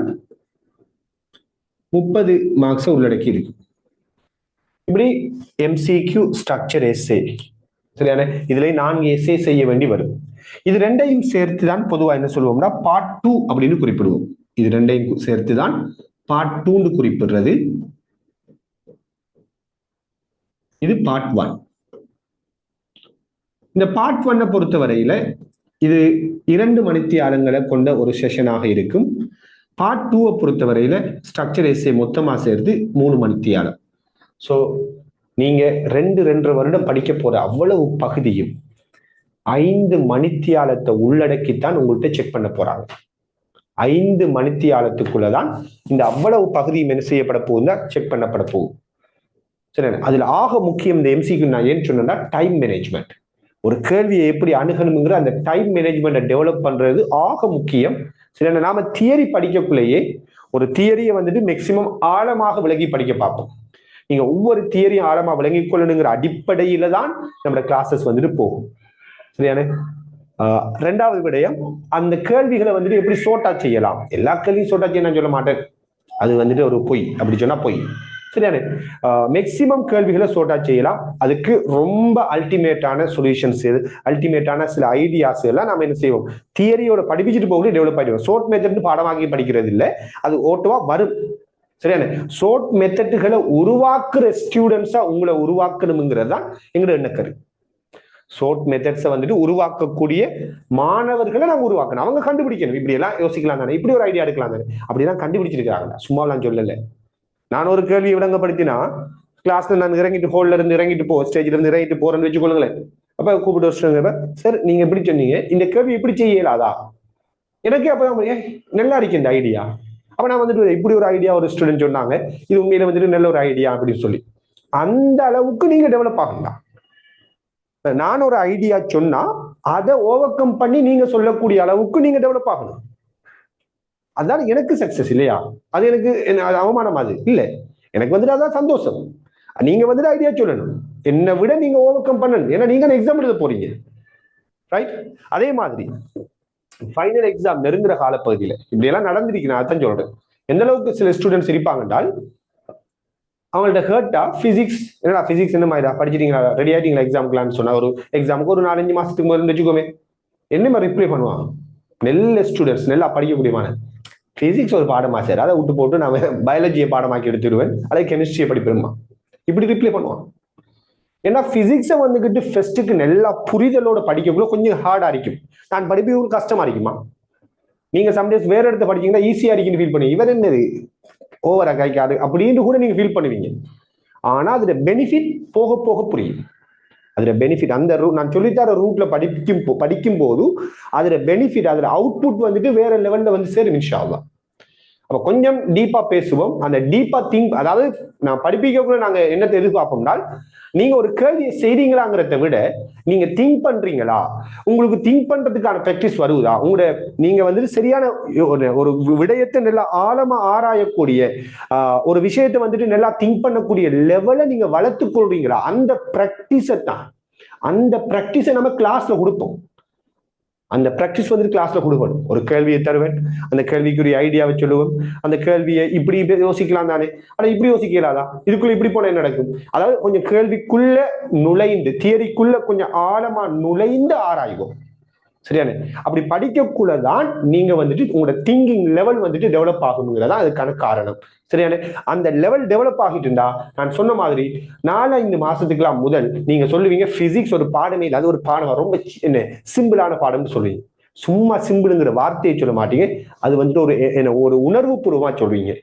30 மார்க்ஸ் உள்ளடக்கி இருக்கு. இப்படி எம்சிக்யூ, ஸ்ட்ரக்சர், எஸ்ஏ சரியான இதுல 4 எஸ்ஏ செய்ய வேண்டி வரும். இது ரெண்டையும் சேர்த்து தான் பொதுவா என்ன சொல்லுவோம்னா பார்ட் 2 அப்படின்னு குறிப்பிடுவோம். இது ரெண்டையும் சேர்த்து தான் பார்ட் 2 குறிப்பிடுறது. இது பார்ட் 1. இந்த பார்ட் 1 பொறுத்தவரையில இது 2 மணித்தியாலங்களை கொண்ட ஒரு செஷனாக இருக்கும். பார்ட் 2 பொறுத்தவரையில ஸ்ட்ரக்சர் எஸ்ஏ மொத்தமா சேர்த்து 3 மணித்தியாலம். ஸோ நீங்க 2.5 வருடம் படிக்க போற அவ்வளவு பகுதியும் 5 மணித்தியாலத்தை உள்ளடக்கித்தான் உங்கள்கிட்ட செக் பண்ண போறாங்க. 5 மணித்தியாலத்துக்குள்ளதான் இந்த அவ்வளவு பகுதியும் என்ன செய்யப்பட போகுதுன்னா செக் பண்ணப்பட போகும். சரி, அதுல ஆக முக்கியம் இந்த எம்சிக்கு நான் ஏன்னு சொன்னா டைம் மேனேஜ்மெண்ட். ஒரு கேள்வியை எப்படி அணுகணுங்கிற அந்த டைம் மேனேஜ்மெண்ட்டை டெவலப் பண்றது ஆக முக்கியம். சரி, நாம தியரி படிக்கக்குள்ளேயே ஒரு தியரியை வந்துட்டு மேக்சிமம் ஆழமாக விளங்கி படிக்க பார்ப்போம். நீங்க ஒவ்வொரு தியரியும் ஆழமா விளங்கிக் கொள்ளணுங்கிற அடிப்படையில தான் நம்மளோட கிளாஸஸ் வந்துட்டு போகும். சரியான ரெண்டாவது விடயம், அந்த கேள்விகளை வந்துட்டு எப்படி சோட்டா செய்யலாம். எல்லா கேள்வியும் சோட்டா செய்ய நான் சொல்ல மாட்டேன், அது வந்துட்டு ஒரு பொய். அப்படி சொன்னா பொய். சரியான மேக்சிமம் கேள்விகளை சோட்டா செய்யலாம். அதுக்கு ரொம்ப அல்டிமேட்டான சொல்யூஷன்ஸ், அல்டிமேட்டான சில ஐடியாஸ் எல்லாம் நம்ம என்ன செய்வோம், தியரியோட படிப்பிச்சுட்டு போகணும், டெவலப் ஆகிடுவோம். ஷோர்ட் மெத்தட் பாடமாக்கி படிக்கிறது இல்லை, அது ஓட்டுவா வரும். சரியான ஷோர்ட் மெத்தட்டுகளை உருவாக்குற ஸ்டூடெண்ட்ஸா உங்களை உருவாக்கணுங்கிறது தான் எங்களோட எண்ணக்கரு. ஷோர்ட் மெத்தட்ஸை வந்துட்டு உருவாக்கக்கூடிய மாணவர்களை நாங்கள் உருவாக்கணும். அவங்க கண்டுபிடிக்கணும். இப்படி எல்லாம் யோசிக்கலாம் தானே, இப்படி ஒரு ஐடியா எடுக்கலாம் தானே, அப்படிதான் கண்டுபிடிச்சிருக்காங்க. சும்மா நான் சொல்லல. நான் ஒரு கேள்வி விளங்கப்படுத்தினா கிளாஸ்ல நான் இறங்கிட்டு ஹோல்ல இருந்து இறங்கிட்டு ஸ்டேஜ்ல இருந்து இறங்கிட்டு போறேன்னு வச்சுக்கொள்ளுங்களேன். அப்ப கூப்பிட்டு வச்சுருங்க, சார் நீங்க எப்படி சொன்னீங்க, இந்த கேள்வி இப்படி செய்யலாதா? எனக்கு அப்ப நல்லா இருக்கு இந்த ஐடியா. அப்ப நான் வந்துட்டு இப்படி ஒரு ஐடியா ஒரு ஸ்டூடெண்ட் சொன்னாங்க, இது உண்மையில வந்துட்டு நல்ல ஒரு ஐடியா அப்படின்னு சொல்லி அந்த அளவுக்கு நீங்க டெவலப் ஆகலாம். நான் ஒரு ஐடியா சொன்னா அதை ஓவர் கம் பண்ணி நீங்க சொல்லக்கூடிய அளவுக்கு நீங்க டெவலப் ஆகணும். அதான் எனக்கு சக்சஸ் இல்லையா? அது எனக்கு அவமானம் அது இல்லை. எனக்கு வந்துட்டு அதான் சந்தோஷம். நீங்க வந்துட்டு ஐடியா சொல்லணும், என்னை விட நீங்க ஓவர் கம் பண்ணணும். ஏன்னா நீங்க எக்ஸாம் எழுத போறீங்க, ரைட்? அதே மாதிரி ஃபைனல் எக்ஸாம் நெருங்குற காலப்பகுதியில இப்படி எல்லாம் நடந்திருக்கு. நான் அதான் சொல்றேன். எந்த அளவுக்கு சில ஸ்டூடெண்ட்ஸ் இருப்பாங்க என்றால், அவங்கள்ட்ட கேட்டா பிசிக்ஸ் என்னடா பிசிக்ஸ் என்ன மாதிரி படிச்சிட்டீங்களா, ரெடி ஆயிட்டீங்களா எக்ஸாமுக்குலான்னு சொன்னா, ஒரு எக்ஸாமுக்கு ஒரு 4-5 மாசத்துக்கு முதல்ல வச்சுக்கோமே, என்ன மாதிரி ரிப்ளை பண்ணுவாங்க. நல்ல ஸ்டூடெண்ட்ஸ், நல்லா படிக்கக்கூடியமான, பிசிக்ஸ் ஒரு பாடமா சார், அதை விட்டு போட்டு நான் பயாலஜியை பாடமாக்கி எடுத்துடுவேன், அதை கெமிஸ்ட்ரியை படிப்பேன்மா, இப்படி ரிப்ளை பண்ணுவான். ஏன்னா பிசிக்ஸை வந்துகிட்டு ஃபர்ஸ்ட்டுக்கு நல்லா புரிதலோட படிக்கக்குள்ள கொஞ்சம் ஹார்டா இருக்கும். நான் படிப்பு கஷ்டமா இருக்குமா? நீங்க சம்டைம்ஸ் வேற இடத்த படிச்சீங்கன்னா ஈஸியா இருக்குன்னு ஃபீல் பண்ணுவீங்க. இவர் என்னது ஓவரா கைக்காது அப்படின்னு கூட நீங்க ஃபீல் பண்ணுவீங்க. ஆனா அதுல பெனிஃபிட் போக போக புரியும். அதுல பெனிஃபிட் அந்த நான் சொல்லித்தர ரூட்ல படிக்கும் போது அதுல பெனிஃபிட், அதுல அவுட்புட் வந்துட்டு வேற லெவல்ல வந்து சேரும் இன்ஷா அல்லாஹ். அப்ப கொஞ்சம் டீப்பா பேசுவோம். அந்த டீப்பா திங்க், அதாவது நான் படிப்பிக்கக்குள்ள நாங்க என்னத்தை எதிர்பார்ப்போம்னா, நீங்க ஒரு கேள்வியை செய்றீங்களாங்கிறத விட நீங்க திங்க் பண்றீங்களா, உங்களுக்கு திங்க் பண்றதுக்கான பிராக்டிஸ் வருவதா, உங்களோட நீங்க வந்துட்டு சரியான ஒரு விடயத்தை நல்லா ஆழமா ஆராயக்கூடிய ஒரு விஷயத்தை வந்துட்டு நல்லா திங்க் பண்ணக்கூடிய லெவலை நீங்க வளர்த்து கொள்றீங்களா, அந்த பிராக்டிஸை தான், அந்த பிராக்டிஸை நம்ம கிளாஸ்ல கொடுப்போம். அந்த ப்ராக்டிஸ் வந்துட்டு கிளாஸ்ல கொடுக்கணும். ஒரு கேள்வியை தருவேன், அந்த கேள்விக்குரிய ஐடியாவை சொல்லுவோம், அந்த கேள்வியை இப்படி யோசிக்கலாம் தானே, ஆனா இப்படி யோசிக்கலாதா, இதுக்குள்ள இப்படி போன என்ன நடக்கும், அதாவது கொஞ்சம் கேள்விக்குள்ள நுழைந்து தியரிக்குள்ள கொஞ்சம் ஆழமா நுழைந்து ஆராய்வோம். சரியானே? அப்படி படிக்கக்குள்ளதான் நீங்க வந்துட்டு உங்களோட திங்கிங் லெவல் வந்துட்டு டெவலப் ஆகணுங்கிறதா அதுக்கான காரணம். சரியானே? அந்த லெவல் டெவலப் ஆகிட்டுண்டா நான் சொன்ன மாதிரி 4-5 மாசத்துக்குலாம் முதல் நீங்க சொல்லுவீங்க பிசிக்ஸ் ஒரு பாடமே இல்லை, அது ஒரு பாடம் ரொம்ப என்ன சிம்பிளான பாடம்னு சொல்லுவீங்க. சும்மா சிம்பிளுங்கிற வார்த்தையை சொல்ல மாட்டீங்க, அது வந்துட்டு ஒரு ஒரு உணர்வு பூர்வமா சொல்லுவீங்க.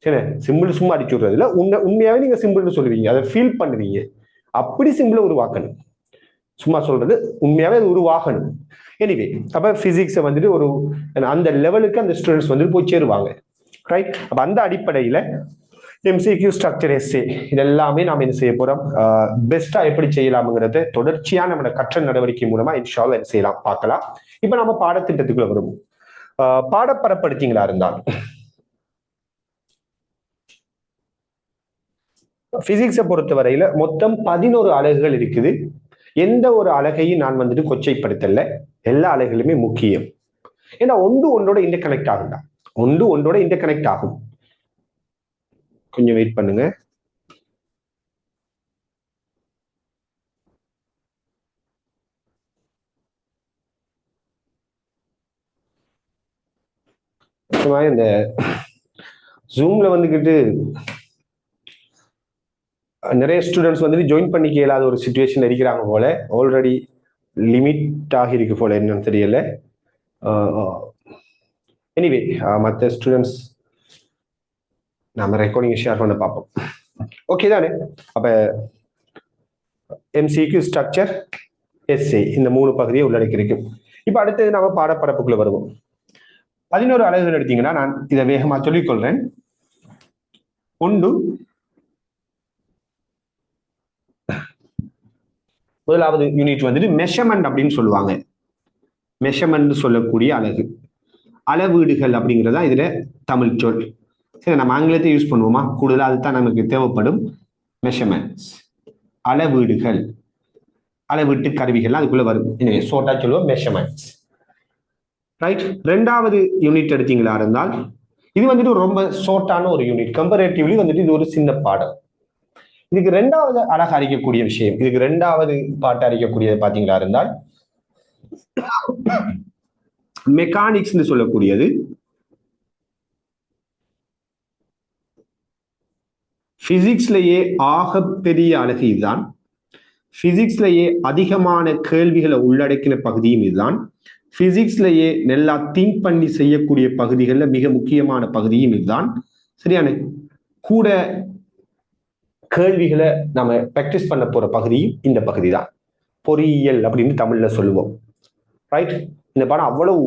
சரி, சிம்பிள் சும்மா அடிச்சு விடுறது இல்லை, உண்மையாவே நீங்க சிம்பிள்னு சொல்லுவீங்க, அதை ஃபீல் பண்ணுவீங்க. அப்படி சிம்பிளை உருவாக்கணும். சும்மா சொல்றது உண்மையாவே அது உருவாகணும். எனிவே அப்ப பிசிக்ஸை வந்துட்டு ஒரு அந்த லெவலுக்கு அந்த ஸ்டூடெண்ட்ஸ் வந்துட்டு போய் சேருவாங்க. ரைட்? அப்ப அந்த அடிப்படையில எம்சிக்யூ ஸ்ட்ரக்சர் எஸ்ஏ இதெல்லாமே நாம என்ன செய்ய போறோம், பெஸ்டா எப்படி செய்யலாம்ங்கிறத தொடர்ச்சியா நம்ம கற்றல் நடவடிக்கை மூலமா இன்ஷா அல்லாஹ் என்ன செய்யலாம் பார்க்கலாம். இப்ப நம்ம பாடத்திட்டத்துக்குள்ள வருவோம். பாடப்பரப்படுத்தீங்களா இருந்தால் பிசிக்ஸை பொறுத்தவரையில மொத்தம் 11 அலகுகள் இருக்குது. எந்த ஒரு அலகையும் நான் வந்துட்டு கொச்சைப்படுத்தல, எல்லா அலகுகளுமே முக்கியம். ஏன்னா ஒன்றோட இன்டர் கனெக்ட் ஆகும்டா, ஒன்றோட இன்டர் கனெக்ட் ஆகும். கொஞ்சம் வெயிட் பண்ணுங்க. இந்த ஜூம்ல வந்துகிட்டு நிறைய ஸ்டூடெண்ட்ஸ் வந்துட்டு ஜாயின் பண்ணிக்க இயலாத ஒரு சுச்சுவேஷன் இருக்கிறாங்க போல, ஆல்ரெடி லிமிட் ஆகிருக்கு போல, என்னன்னு தெரியல. எனிவே மற்ற ஸ்டூடெண்ட்ஸ் நம்ம ரெக்கார்டிங் ஷேர் பண்ண பார்ப்போம். ஓகே தானே? அப்ப எம்சிக்யூ ஸ்ட்ரக்சர் எஸ்ஏ இந்த 3 பகுதியை உள்ளடக்கி இருக்கு. இப்ப அடுத்தது நாம பாடப்பரப்புக்குள்ள வருவோம். 11 அலகுகள் எடுத்தீங்கன்னா நான் இதை வேகமா சொல்லிக்கொள்றேன். ஒன்று, முதலாவது யூனிட் வந்துட்டு மெஷர்மெண்ட் அப்படின்னு சொல்லுவாங்க. மெஷர்மெண்ட் சொல்லக்கூடிய அலகு, அளவீடுகள் அப்படிங்கிறதா இதுல தமிழ் சொல். சரி, நம்ம ஆங்கிலத்தை யூஸ் பண்ணுவோமா, கூடுதலாக அதுதான் நமக்கு தேவைப்படும். மெஷர்மெண்ட்ஸ், அளவீடுகள், அளவீட்டு கருவிகள் அதுக்குள்ள வரும். ஷார்ட்டா சொல்லுவோம் மெஷர்மெண்ட்ஸ். ரைட்? 2வது யூனிட் எடுத்தீங்களா இருந்தால் இது வந்துட்டு ரொம்ப ஷார்ட்டான ஒரு யூனிட், கம்பேரேட்டிவ்லி வந்துட்டு இது ஒரு சின்ன பாடம். இதுக்கு 2வது அழகு அறிக்கக்கூடிய விஷயம், இதுக்கு 2வது பாட்டு அறிக்கக்கூடியது பாத்தீங்களா இருந்தால் மெக்கானிக்ஸ் சொல்லக்கூடியது. பிசிக்ஸ்லயே ஆகப்பெரிய அழகு இதுதான். பிசிக்ஸ்லயே அதிகமான கேள்விகளை உள்ளடக்கின பகுதியும் இதுதான். பிசிக்ஸ்லயே நல்லா திங்க் பண்ணி செய்யக்கூடிய பகுதிகளில் மிக முக்கியமான பகுதியும் இதுதான். சரியான கூட கேள்விகளை நம்ம பிராக்டிஸ் பண்ண போற பகுதியும் இந்த பகுதி தான். பொறியியல் அப்படின்னு தமிழ்ல சொல்லுவோம். ரைட்? இந்த பாடம் அவ்வளவு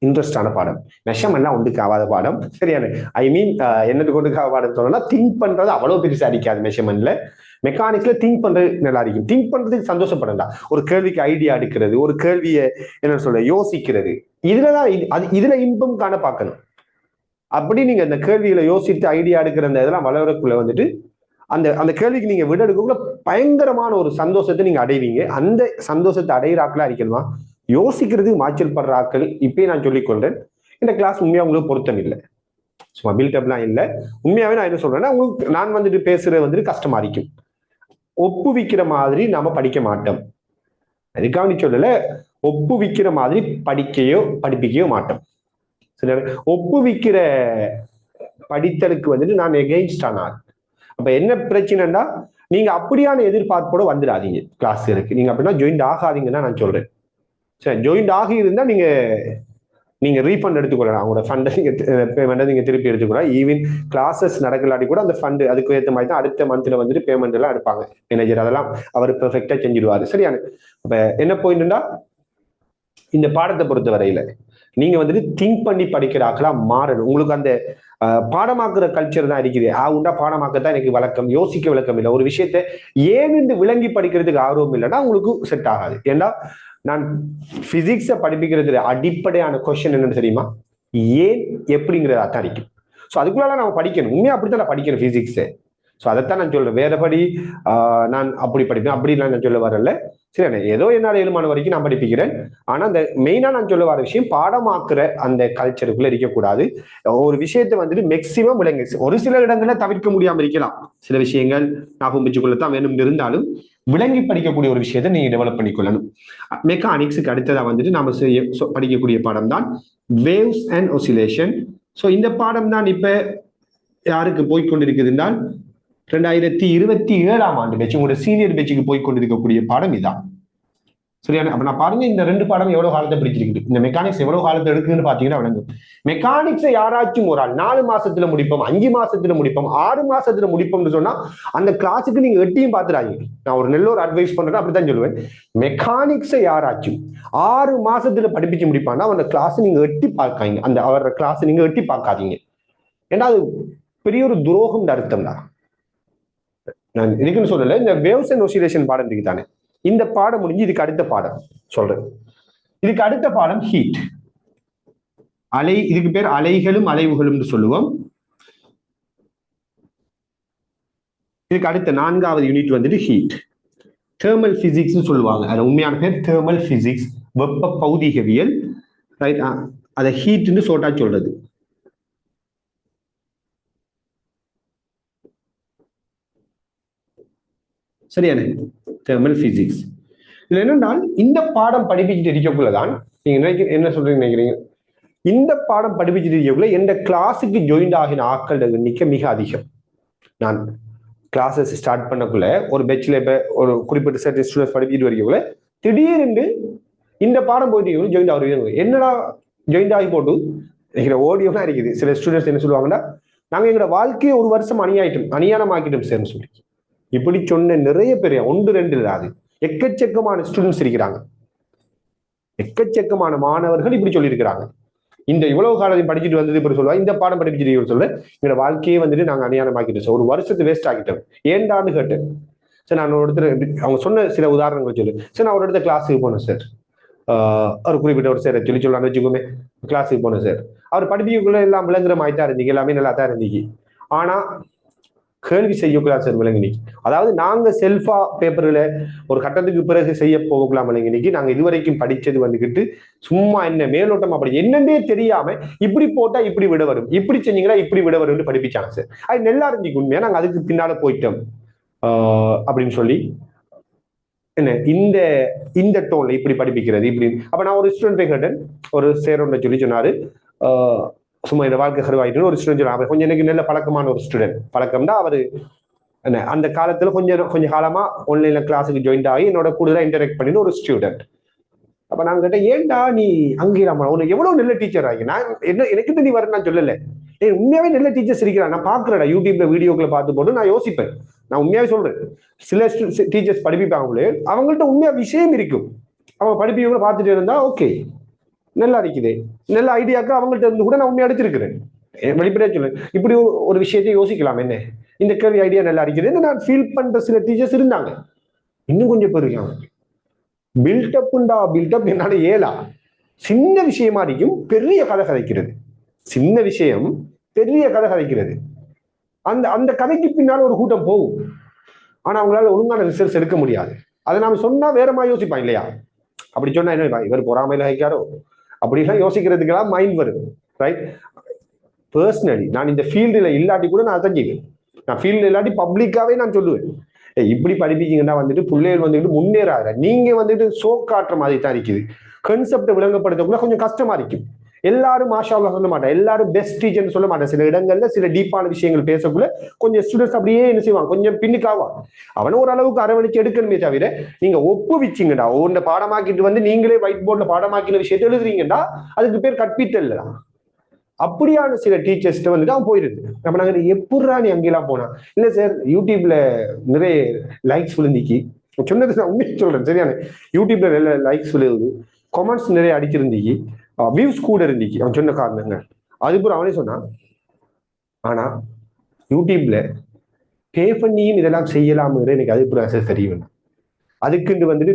இன்ட்ரெஸ்டான பாடம். மெஷர்மெண்ட்லாம் ஒன்றுக்கு ஆகாத பாடம். சரியான ஐ மீன் என்னது கொண்டுக்காக பாடம் சொன்னா, திங்க் பண்றது அவ்வளவு பெருசா அடிக்காது மெஷர்மெண்ட்ல. மெக்கானிக்ஸ்ல திங்க் பண்றது நல்லா இருக்கும். திங்க் பண்றதுக்கு சந்தோஷப்படா, ஒரு கேள்விக்கு ஐடியா எடுக்கிறது, ஒரு கேள்வியை என்ன சொல்ல யோசிக்கிறது, இதுலதான் இதுல இன்பம் காண பார்க்கணும். அப்படி நீங்க அந்த கேள்விகளை யோசித்து ஐடியா எடுக்கிற அந்த இதெல்லாம் வளரக்குள்ள வந்துட்டு அந்த அந்த கேள்விக்கு நீங்க விட எடுக்கக்குள்ள பயங்கரமான ஒரு சந்தோஷத்தை நீங்க அடைவீங்க. அந்த சந்தோஷத்தை அடையிறாக்களா இருக்கணுமா, யோசிக்கிறதுக்கு மாச்சல் படுற ஆக்கள் இப்பயே நான் சொல்லிக்கொள்றேன். இந்த கிளாஸ் உண்மையா உங்களுக்கு பொருத்தம் இல்லை, சும்மா பில்டப்லாம் இல்லை. உண்மையாவே நான் என்ன சொல்றேன்னா, உங்களுக்கு நான் வந்துட்டு பேசுறது வந்துட்டு கஷ்டமா இருக்கும். ஒப்புவிக்கிற மாதிரி நாம படிக்க மாட்டோம். அதுக்காக சொல்லல, ஒப்புவிக்கிற மாதிரி படிப்பிக்கையோ மாட்டோம். சரி, ஒப்புவிக்கிற படித்தலுக்கு வந்துட்டு நான் எகெயின்ஸ்ட் ஆனார். அப்ப என்ன பிரச்சனைன்னா, நீங்க அப்படியான எதிர்பார்ப்போட வந்துடாதீங்க கிளாஸுக்கு. நீங்க அப்படின்னா ஜாயின் ஆகாதீங்கன்னா நான் சொல்றேன். சரி, ஜாயின் ஆகி இருந்தா நீங்க ரீஃபண்ட் எடுத்துக்கொள்ளலாம். அவங்களோட ஃபண்டை பேமெண்ட்டை நீங்க திருப்பி எடுத்துக்கலாம். ஈவன் கிளாஸஸ் நடக்கலாட்டி கூட அந்த ஃபண்டு அதுக்கு ஏற்ற மாதிரி தான் அடுத்த மந்த்ல வந்துட்டு பேமெண்ட் எல்லாம் எடுப்பாங்க மேனேஜர். அதெல்லாம் அவர் பெர்ஃபெக்டா செஞ்சிடுவாரு. சரியான அப்ப என்ன பாயிண்ட்னா, இந்த பாடத்தை பொறுத்த வரையில நீங்க வந்துட்டு திங்க் பண்ணி படிக்கிற ஆக்களா மாறணும். உங்களுக்கு அந்த பாடமாக்குற கல்ச்சர் தான் இருக்குது. உண்டா பாடமாக்கத்தான் எனக்கு வழக்கம், யோசிக்க விளக்கம் இல்லை. ஒரு விஷயத்த ஏன்னு விளங்கி படிக்கிறதுக்கு ஆர்வம் இல்லைன்னா உங்களுக்கு செட் ஆகாது. ஏன்னா நான் பிசிக்ஸை படிப்பிக்கிறதுல அடிப்படையான கொஸ்டின் என்னன்னு தெரியுமா, ஏன் எப்படிங்கிறத அத்தாரிக்கும். ஸோ அதுக்குள்ள நம்ம படிக்கணும். உண்மையா அப்படித்தான் நான் படிக்கிறேன் பிசிக்ஸை. ஸோ அதைத்தான் நான் சொல்றேன். வேறபடி நான் அப்படி படிப்பேன் அப்படிலாம் நான் சொல்ல வரல. சரி, ஏதோ என்னால் ஏழுமான வரைக்கும் நான் படிப்பிக்கிறேன். ஆனா அந்த மெயினா நான் சொல்ல வர விஷயம் பாடமாக்குற அந்த கல்ச்சருக்குள்ள இருக்கக்கூடாது. ஒரு விஷயத்தை வந்துட்டு மேக்சிமம் விளங்கு. ஒரு சில இடங்கள்ல தவிர்க்க முடியாம இருக்கலாம். சில விஷயங்கள் ஞாபகம் வச்சுக்கொள்ளத்தான் வேணும் இருந்தாலும் விளங்கி படிக்கக்கூடிய ஒரு விஷயத்தை நீங்க டெவலப் பண்ணிக்கொள்ளணும். மெக்கானிக்ஸுக்கு அடுத்ததா வந்துட்டு நாம படிக்கக்கூடிய பாடம் தான் வேவ்ஸ் அண்ட் ஒசிலேஷன். ஸோ இந்த பாடம் தான் இப்ப யாருக்கு போய்கொண்டிருக்குதுன்றால் 2027ஆம் ஆண்டு பேச்சு உங்களோட சீனியர் பேச்சுக்கு போய் கொண்டிருக்கக்கூடிய பாடம் இதான். சரியான? அப்ப நான் பாருங்க இந்த 2 பாடம் எவ்வளவு காலத்தை பிடிச்சிருக்கு. இந்த மெக்கானிக்ஸ் எவ்வளவு காலத்தை எடுக்குன்னு பாத்தீங்கன்னா விளங்கும். மெக்கானிக்ஸை யாராச்சும் ஒரு ஆள் 4 மாசத்துல முடிப்போம், 5 மாசத்துல முடிப்போம், 6 மாசத்துல முடிப்போம்னு சொன்னா அந்த கிளாஸுக்கு நீங்க எட்டியும் பாத்துறாங்க. நான் ஒரு நல்ல ஒரு அட்வைஸ் பண்றேன், அப்படித்தான் சொல்லுவேன். மெக்கானிக்ஸை யாராச்சும் 6 மாசத்துல படிப்பிச்சு முடிப்பான்னா அந்த கிளாஸ் நீங்க எட்டி பார்க்காங்க. அந்த அவரோட கிளாஸ் நீங்க எட்டி பார்க்காதீங்க. ஏன்னா அது பெரிய ஒரு துரோகம் அர்த்தம் தான். நான் இதுக்குன்னு சொல்லல, இந்த வேவ்ஸ் அண்ட் ஒசிலேஷன் பாடம் இருக்கு தானே, இந்த பாடம் முடிஞ்சு இதுக்கு அடுத்த பாடம் சொல்றேன். இதுக்கு அடுத்த பாடம் ஹீட். அலை, இதுக்கு பேர் அலைகளும் அலைவுகளும் சொல்லுவோம். இதுக்கு அடுத்த 4வது யூனிட் வந்துட்டு ஹீட். தெர்மல் பிசிக்ஸ் சொல்லுவாங்க. அது உண்மையான பேர் தெர்மல் பிசிக்ஸ், வெப்ப பௌதிகவியல். ரைட்? அதை ஹீட்னு சோட்டா சொல்றது. சரியான? Thermal physics. இதுல என்னென்றால் இந்த பாடம் படிப்பிச்சுட்டு இருக்கக்குள்ளதான் நீங்க என்ன சொல்றீங்க நினைக்கிறீங்க, இந்த பாடம் படிப்பிச்சுட்டு இருக்கக்குள்ள எந்த கிளாஸுக்கு ஜாயின் ஆகின ஆட்கள் எண்ணிக்கை மிக அதிகம். நான் கிளாஸஸ் ஸ்டார்ட் பண்ணக்குள்ள ஒரு பெட்ச்ல இப்ப ஒரு குறிப்பிட்ட செட் ஸ்டூடெண்ட்ஸ் படிப்பிட்டு வரைக்குள்ள திடீர்னு இந்த பாடம் போயிட்டு ஜாயின் ஆகுது. என்னடா ஜாயின் ஆகி போட்டு ஓடியோலாம் இருக்குது. சில ஸ்டூடெண்ட்ஸ் என்ன சொல்லுவாங்கன்னா, நாங்க எங்களோட வாழ்க்கையை ஒரு வருஷம் அநியாயம் ஆக்கிட்டோம் சேர்னு சொல்லி. இப்படி சொன்ன நிறைய பேர், 1-2 இல்லாது எக்கச்சக்கமான ஸ்டூடெண்ட்ஸ் இருக்கிறாங்க. எக்கச்சக்கமான மாணவர்கள் இப்படி சொல்லியிருக்கிறாங்க. இந்த இவ்வளவு காலம் படிச்சுட்டு வந்தது இப்படி சொல்லுவா, இந்த பாடம் படிச்சுட்டு சொல்ல எங்களோட வாழ்க்கையே வந்துட்டு நாங்க அநியாயமாக்கிட்டோம், ஒரு வருஷத்தை வேஸ்ட் ஆகிட்டோம். ஏண்டான்னு கேட்டேன். சார் நான் ஒருத்தர் அவங்க சொன்ன சில உதாரணங்கள் சொல்லு. சார் நான் ஒரு இடத்துல கிளாஸுக்கு போனேன் சார், ஒரு குறிப்பிட்ட ஒரு சார் சொல்லலாம்னு வச்சுக்கோமே, கிளாஸுக்கு போனேன் சார். அவர் படிப்புக்குள்ள எல்லாம் விளங்குற மாதிரி தான் இருந்தீங்க, எல்லாமே நல்லா தான் இருந்தீங்க. ஆனா கேள்வி செய்யக்கூடாது சார் விலங்கினிக்கு. அதாவது நாங்க செல்ஃபா பேப்பர்ல ஒரு கட்டத்துக்கு பிறகு செய்ய போகலாம் விலங்கினிக்கு. நாங்க இதுவரைக்கும் படிச்சது வந்துகிட்டு சும்மா என்ன மேலோட்டம் அப்படி என்னன்னே தெரியாம இப்படி போட்டா இப்படி விட வரும், இப்படி செஞ்சீங்களா இப்படி விட வரும்னு படிப்பிச்சாங்க சார். அது நல்லா இருந்துச்சு உண்மையா. நாங்க அதுக்கு பின்னால போயிட்டோம் அப்படின்னு சொல்லி என்ன இந்த இந்த டோன்ல இப்படி படிப்பிக்கிறது இப்படி. அப்ப நான் ஒரு ஸ்டூடெண்ட் போய் கேட்டேன், ஒரு சேரோட சொல்லி சொன்னாரு, சும்மா இந்த வாழ்க்கை கருவாயிட்டு ஒரு ஸ்டூடெண்ட் சொன்னாங்க. கொஞ்சம் எனக்கு நல்ல பழக்கமான ஒரு ஸ்டூடெண்ட். பழக்கம்னா அவரு என்ன அந்த காலத்துல கொஞ்சம் காலமா ஆன்லைன்ல கிளாஸுக்கு ஜாயின் ஆகி என்னோட கூடுதலா இன்டராக்ட் பண்ணிட்டு ஒரு ஸ்டூடெண்ட். அப்ப நாங்க கேட்டேன், ஏன்டா நீ அங்கீராமா உனக்கு எவ்வளவு நல்ல டீச்சர் ஆகி, நான் என்ன எனக்கு நீ வர நான் சொல்லல, உண்மையாவே நல்ல டீச்சர்ஸ் இருக்கிறான். நான் பாக்குறேன் யூடியூப்ல வீடியோக்களை பார்த்து போட்டு நான் யோசிப்பேன். நான் உண்மையாவே சொல்றேன், சில டீச்சர்ஸ் படிப்பிப்பாங்களே அவங்கள்ட்ட உண்மையா விஷயம் இருக்கும். அவங்க படிப்பை பார்த்துட்டு இருந்தா ஓகே நல்லா இருக்குது, நல்ல ஐடியாக்கு அவங்கள்ட்ட இருந்து கூட நான் உண்மையா எடுத்திருக்கிறேன். வெளிப்படையா சொல்ல இப்படி ஒரு விஷயத்தை யோசிக்கலாம், என்ன இந்த கேள்வி ஐடியா நல்லா இருக்குது நான் ஃபீல் பண்ற சில டீச்சர்ஸ் இருந்தாங்க. இன்னும் கொஞ்சம் பேர் இருக்காங்க பில்டப் என்னால ஏலா. சின்ன விஷயமா இருக்கும் பெரிய கதை கதைக்கிறது, சின்ன விஷயம் பெரிய கதை கதைக்கிறது. அந்த அந்த கதைக்கு பின்னால ஒரு கூட்டம் போகும். ஆனா அவங்களால ஒழுங்கான ரிசல்ட்ஸ் எடுக்க முடியாது. அதை நாம சொன்னா வேற மாதிரி யோசிப்பான் இல்லையா? அப்படி சொன்னா என்ன இவர் பொறாமையில வைக்காரோ அப்படிலாம் யோசிக்கிறதுக்கெல்லாம் மைண்ட் வருது. ரைட்? பர்சனலி நான் இந்த ஃபீல்டுல இல்லாட்டி கூட நான் அதான் செய்வேன். நான் ஃபீல்டு இல்லாட்டி பப்ளிக்காவே நான் சொல்லுவேன், இப்படி படிப்பீங்கன்னா வந்துட்டு பிள்ளைகள் வந்துட்டு முன்னேறாத, நீங்க வந்துட்டு சோ காட்டுற மாதிரி தான் இருக்குது. கான்செப்டை விளங்கப்படுத்தக்குள்ள கொஞ்சம் கஷ்டமா இருக்கும். எல்லாரும் மாஷாவா சொல்ல மாட்டேன், எல்லாரும் பெஸ்ட் டீச்சர்னு சொல்ல மாட்டேன். சில இடங்கள்ல சில டீப்பான விஷயங்கள் பேசக்குள்ள கொஞ்சம் ஸ்டூடெண்ட்ஸ் அப்படியே என்ன செய்வாங்க, கொஞ்சம் பின்னுக்காவான். அவனை ஓரளவுக்கு அரவணைச்சு எடுக்கணுமே தவிர நீங்க ஒப்புவிச்சிங்கடா ஒன்றை பாடமாக்கிட்டு வந்து நீங்களே ஒயிட் போர்ட்ல பாடமாக்கின விஷயத்தை எழுதுறீங்கடா, அதுக்கு பேர் கற்பித்தல் இல்லடா. அப்படியான சில டீச்சர்ஸ்ட வந்துட்டு அவன் போயிருக்கு. அப்ப நாங்க எப்படா நீ அங்கெல்லாம் போனா, இல்ல சார் யூடியூப்ல நிறைய லைக்ஸ் விழுந்திக்கு சொன்னது நான் உண்மையை சொல்றேன். சரியான யூடியூப்ல நிறைய லைக்ஸ் விழுது, கமெண்ட்ஸ் நிறைய அடிச்சிருந்தீங்க, வியூஸ் கூட இருந்துச்சு. அவன் சொன்ன காரணங்க அதுபோல அவனே சொன்னான். ஆனா யூடியூப்ல பே பண்ணியும் இதெல்லாம் செய்யலாம்னு எனக்கு அது தெரியும். அதுக்குண்டு வந்துட்டு